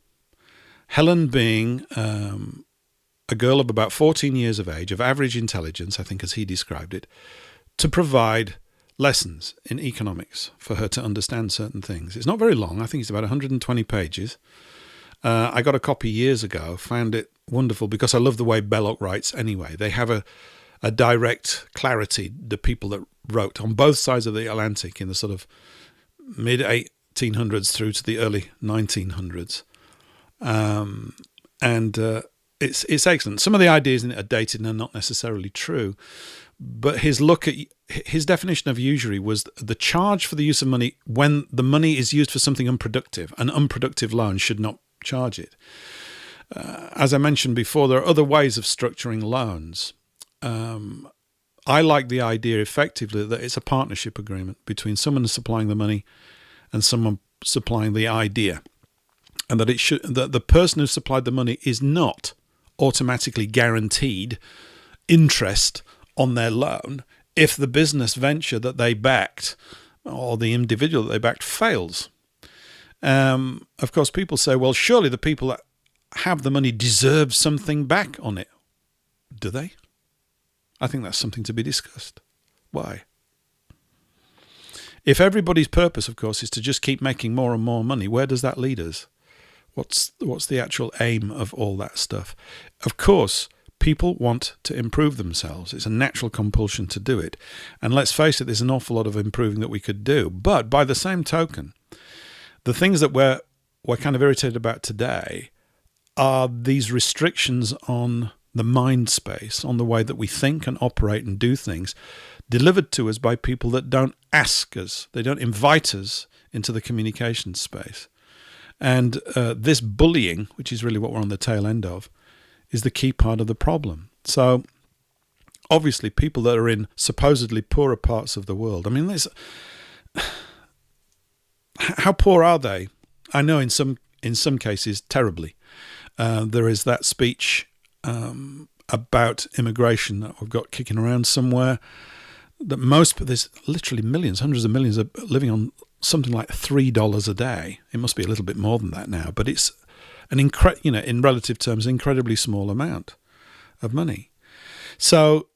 Helen being a girl of about 14 years of age, of average intelligence, I think as he described it, to provide lessons in economics for her to understand certain things. It's not very long. I think it's about 120 pages. I got a copy years ago, found it wonderful because I love the way Belloc writes anyway. They have a direct clarity, the people that wrote on both sides of the Atlantic in the sort of mid-1800s through to the early 1900s. It's excellent. Some of the ideas in it are dated and are not necessarily true, but his definition of usury was the charge for the use of money when the money is used for something unproductive. An unproductive loan should not charge it. As I mentioned before, there are other ways of structuring loans. I like the idea effectively that it's a partnership agreement between someone supplying the money and someone supplying the idea, and that that the person who supplied the money is not automatically guaranteed interest on their loan if the business venture that they backed or the individual that they backed fails. Of course, people say, well, surely the people that have the money deserve something back on it. Do they? I think that's something to be discussed. Why? If everybody's purpose, of course, is to just keep making more and more money, where does that lead us? What's the actual aim of all that stuff? Of course, people want to improve themselves. It's a natural compulsion to do it. And let's face it, there's an awful lot of improving that we could do. But by the same token, the things that we're kind of irritated about today are these restrictions on the mind space, on the way that we think and operate and do things, delivered to us by people that don't ask us, they don't invite us into the communication space. And this bullying, which is really what we're on the tail end of, is the key part of the problem. So obviously people that are in supposedly poorer parts of the world, I mean, how poor are they? I know in some cases terribly. There is that speech about immigration that we've got kicking around somewhere, that there's literally millions, hundreds of millions are living on something like $3 a day. It must be a little bit more than that now, but it's in relative terms, an incredibly small amount of money. So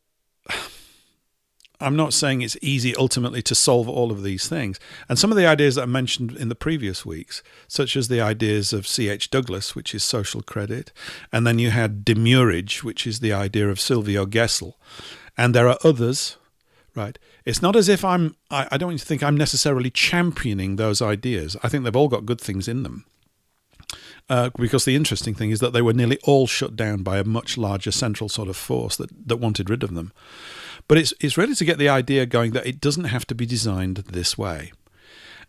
I'm not saying it's easy ultimately to solve all of these things. And some of the ideas that I mentioned in the previous weeks, such as the ideas of C.H. Douglas, which is social credit, and then you had demurrage, which is the idea of Silvio Gesell, and there are others, right? It's not as if I don't want you to think I'm necessarily championing those ideas. I think they've all got good things in them. Because the interesting thing is that they were nearly all shut down by a much larger central sort of force that wanted rid of them. But it's really to get the idea going that it doesn't have to be designed this way.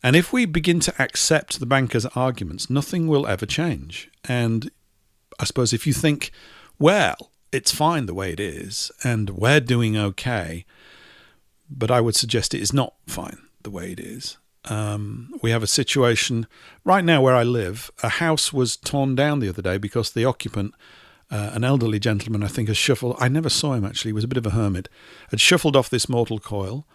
And if we begin to accept the bankers' arguments, nothing will ever change. And I suppose if you think, well, it's fine the way it is, and we're doing okay, but I would suggest it is not fine the way it is. We have a situation right now where I live. A house was torn down the other day because the occupant, an elderly gentleman, I think, has shuffled. I never saw him, actually. He was a bit of a hermit. Had shuffled off this mortal coil.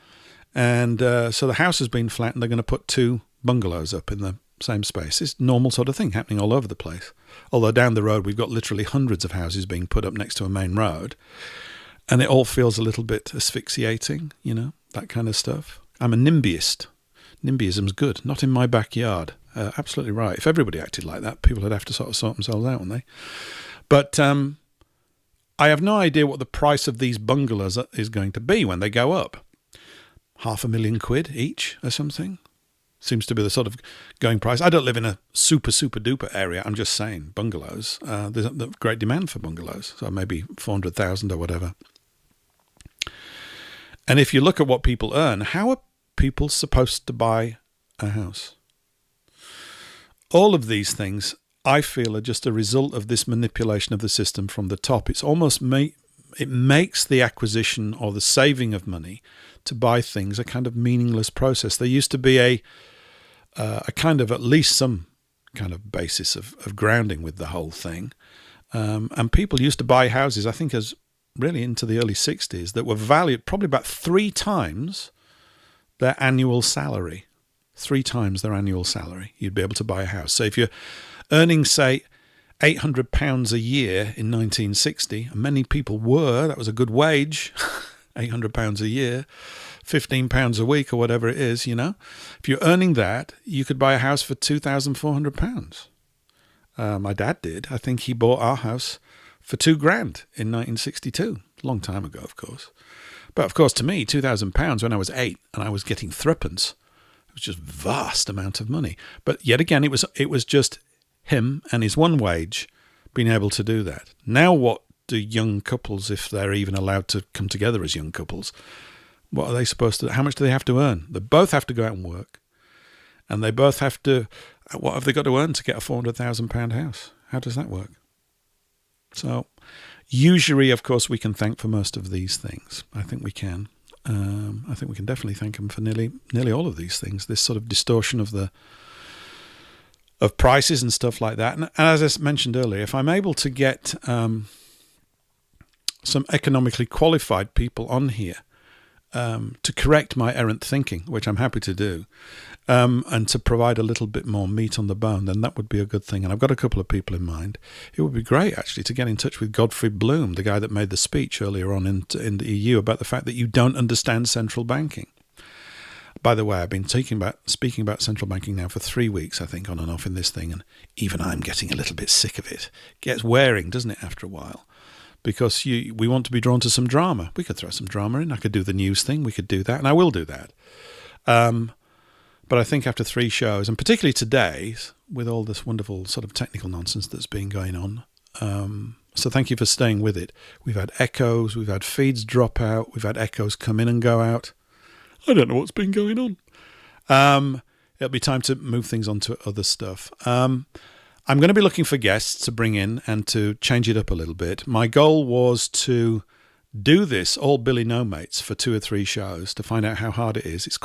And so the house has been flattened. They're going to put 2 bungalows up in the same space. It's a normal sort of thing happening all over the place. Although down the road, we've got literally hundreds of houses being put up next to a main road. And it all feels a little bit asphyxiating, that kind of stuff. I'm a NIMBYist. NIMBYism's good. Not in my backyard. Absolutely right. If everybody acted like that, people would have to sort themselves out, wouldn't they? But I have no idea what the price of these bungalows is going to be when they go up. £500,000 each or something? Seems to be the sort of going price. I don't live in a super, super duper area. I'm just saying bungalows. There's a great demand for bungalows. So maybe 400,000 or whatever. And if you look at what people earn, how are people supposed to buy a house? All of these things, I feel, are just a result of this manipulation of the system from the top. It's almost it makes the acquisition or the saving of money to buy things a kind of meaningless process. There used to be a kind of at least some kind of basis of grounding with the whole thing. And people used to buy houses, I think, as really into the early 60s, that were valued probably about 3 times their annual salary. 3 times their annual salary, you'd be able to buy a house. So if you're earning, say, £800 a year in 1960, and many people were, that was a good wage, £800 a year, £15 a week or whatever it is, If you're earning that, you could buy a house for £2,400. My dad did. I think he bought our house for £2,000 in 1962. A long time ago, of course. But of course, to me, £2,000 when I was 8 and I was getting threepence, it was just a vast amount of money. But yet again, it was just him and his one wage being able to do that. Now what do young couples, if they're even allowed to come together as young couples, what are they supposed to, how much do they have to earn? They both have to go out and work. And they both have to, what have they got to earn to get a £400,000 house? How does that work? So usury, of course, we can thank for most of these things. I think we can. I think we can definitely thank them for nearly all of these things. This sort of distortion of prices and stuff like that. And as I mentioned earlier, if I'm able to get some economically qualified people on here to correct my errant thinking, which I'm happy to do, and to provide a little bit more meat on the bone, then that would be a good thing. And I've got a couple of people in mind. It would be great, actually, to get in touch with Godfrey Bloom, the guy that made the speech earlier on in the EU about the fact that you don't understand central banking. By the way, I've been speaking about central banking now for 3 weeks, I think, on and off in this thing, and even I'm getting a little bit sick of it. It gets wearing, doesn't it, after a while? Because we want to be drawn to some drama. We could throw some drama in. I could do the news thing. We could do that, and I will do that. But I think after 3 shows, and particularly today, with all this wonderful sort of technical nonsense that's been going on, so thank you for staying with it. We've had echoes, we've had feeds drop out, we've had echoes come in and go out. I don't know what's been going on. It'll be time to move things on to other stuff. I'm going to be looking for guests to bring in and to change it up a little bit. My goal was to do this all Billy No Mates for 2 or 3 shows to find out how hard it is. It's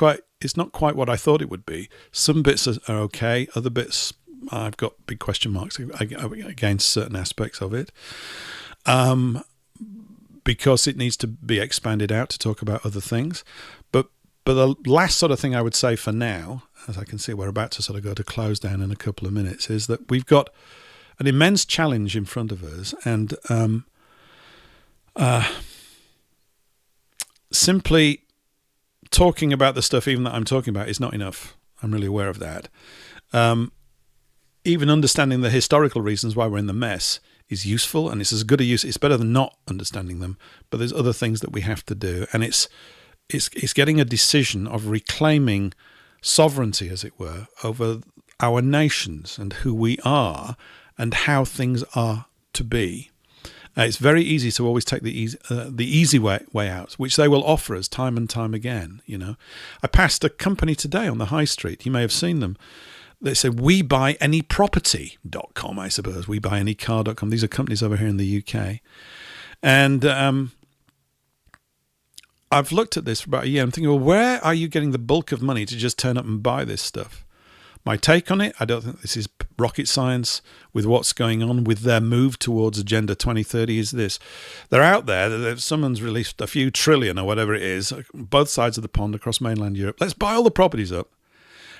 not quite what I thought it would be. Some bits are okay. Other bits, I've got big question marks against certain aspects of it. Because it needs to be expanded out to talk about other things. But the last sort of thing I would say for now, as I can see we're about to sort of go to close down in a couple of minutes, is that we've got an immense challenge in front of us, and simply talking about the stuff even that I'm talking about is not enough. I'm really aware of that. Even understanding the historical reasons why we're in the mess is useful, and it's as good a use. It's better than not understanding them, but there's other things that we have to do, and it's getting a decision of reclaiming sovereignty, as it were, over our nations and who we are and how things are to be. It's very easy to always take the easy way out, which they will offer us time and time again. You know, I passed a company today on the high street. You may have seen them. They say WeBuyAnyProperty.com, I suppose. WeBuyAnyCar.com. These are companies over here in the UK, and I've looked at this for about a year. I'm thinking, well, where are you getting the bulk of money to just turn up and buy this stuff? My take on it, I don't think this is rocket science with what's going on with their move towards Agenda 2030 is this. They're out there. Someone's released a few trillion or whatever it is, both sides of the pond across mainland Europe. Let's buy all the properties up.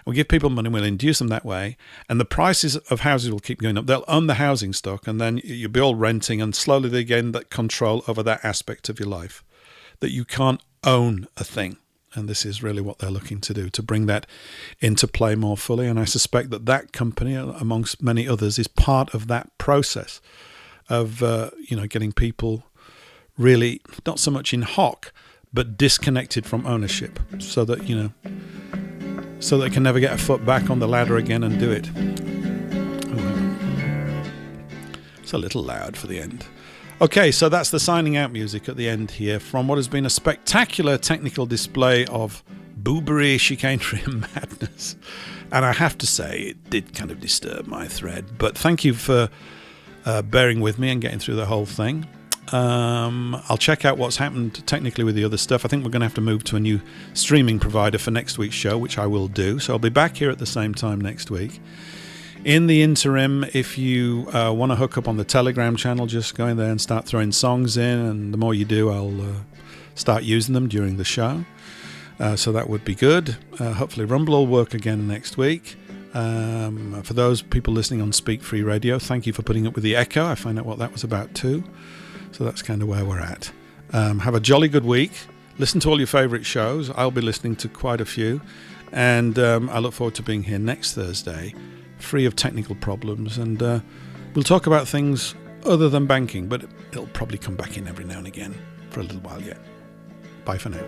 We'll give people money, we'll induce them that way, and the prices of houses will keep going up. They'll own the housing stock, and then you'll be all renting, and slowly they gain that control over that aspect of your life, that you can't own a thing. And this is really what they're looking to do, to bring that into play more fully. And I suspect that company, amongst many others, is part of that process of getting people really not so much in hock, but disconnected from ownership, so that they can never get a foot back on the ladder again and do it. It's a little loud for the end. Okay, so that's the signing out music at the end here from what has been a spectacular technical display of boobery, chicanery and madness. And I have to say, it did kind of disturb my thread. But thank you for bearing with me and getting through the whole thing. I'll check out what's happened technically with the other stuff. I think we're going to have to move to a new streaming provider for next week's show, which I will do. So I'll be back here at the same time next week. In the interim, if you want to hook up on the Telegram channel, just go in there and start throwing songs in, and the more you do, I'll start using them during the show. So that would be good. Hopefully Rumble will work again next week. For those people listening on Speak Free Radio, thank you for putting up with the echo. I find out what that was about too. So that's kind of where we're at. Have a jolly good week. Listen to all your favourite shows. I'll be listening to quite a few. And I look forward to being here next Thursday, free of technical problems, and we'll talk about things other than banking, but it'll probably come back in every now and again for a little while yet. Bye for now.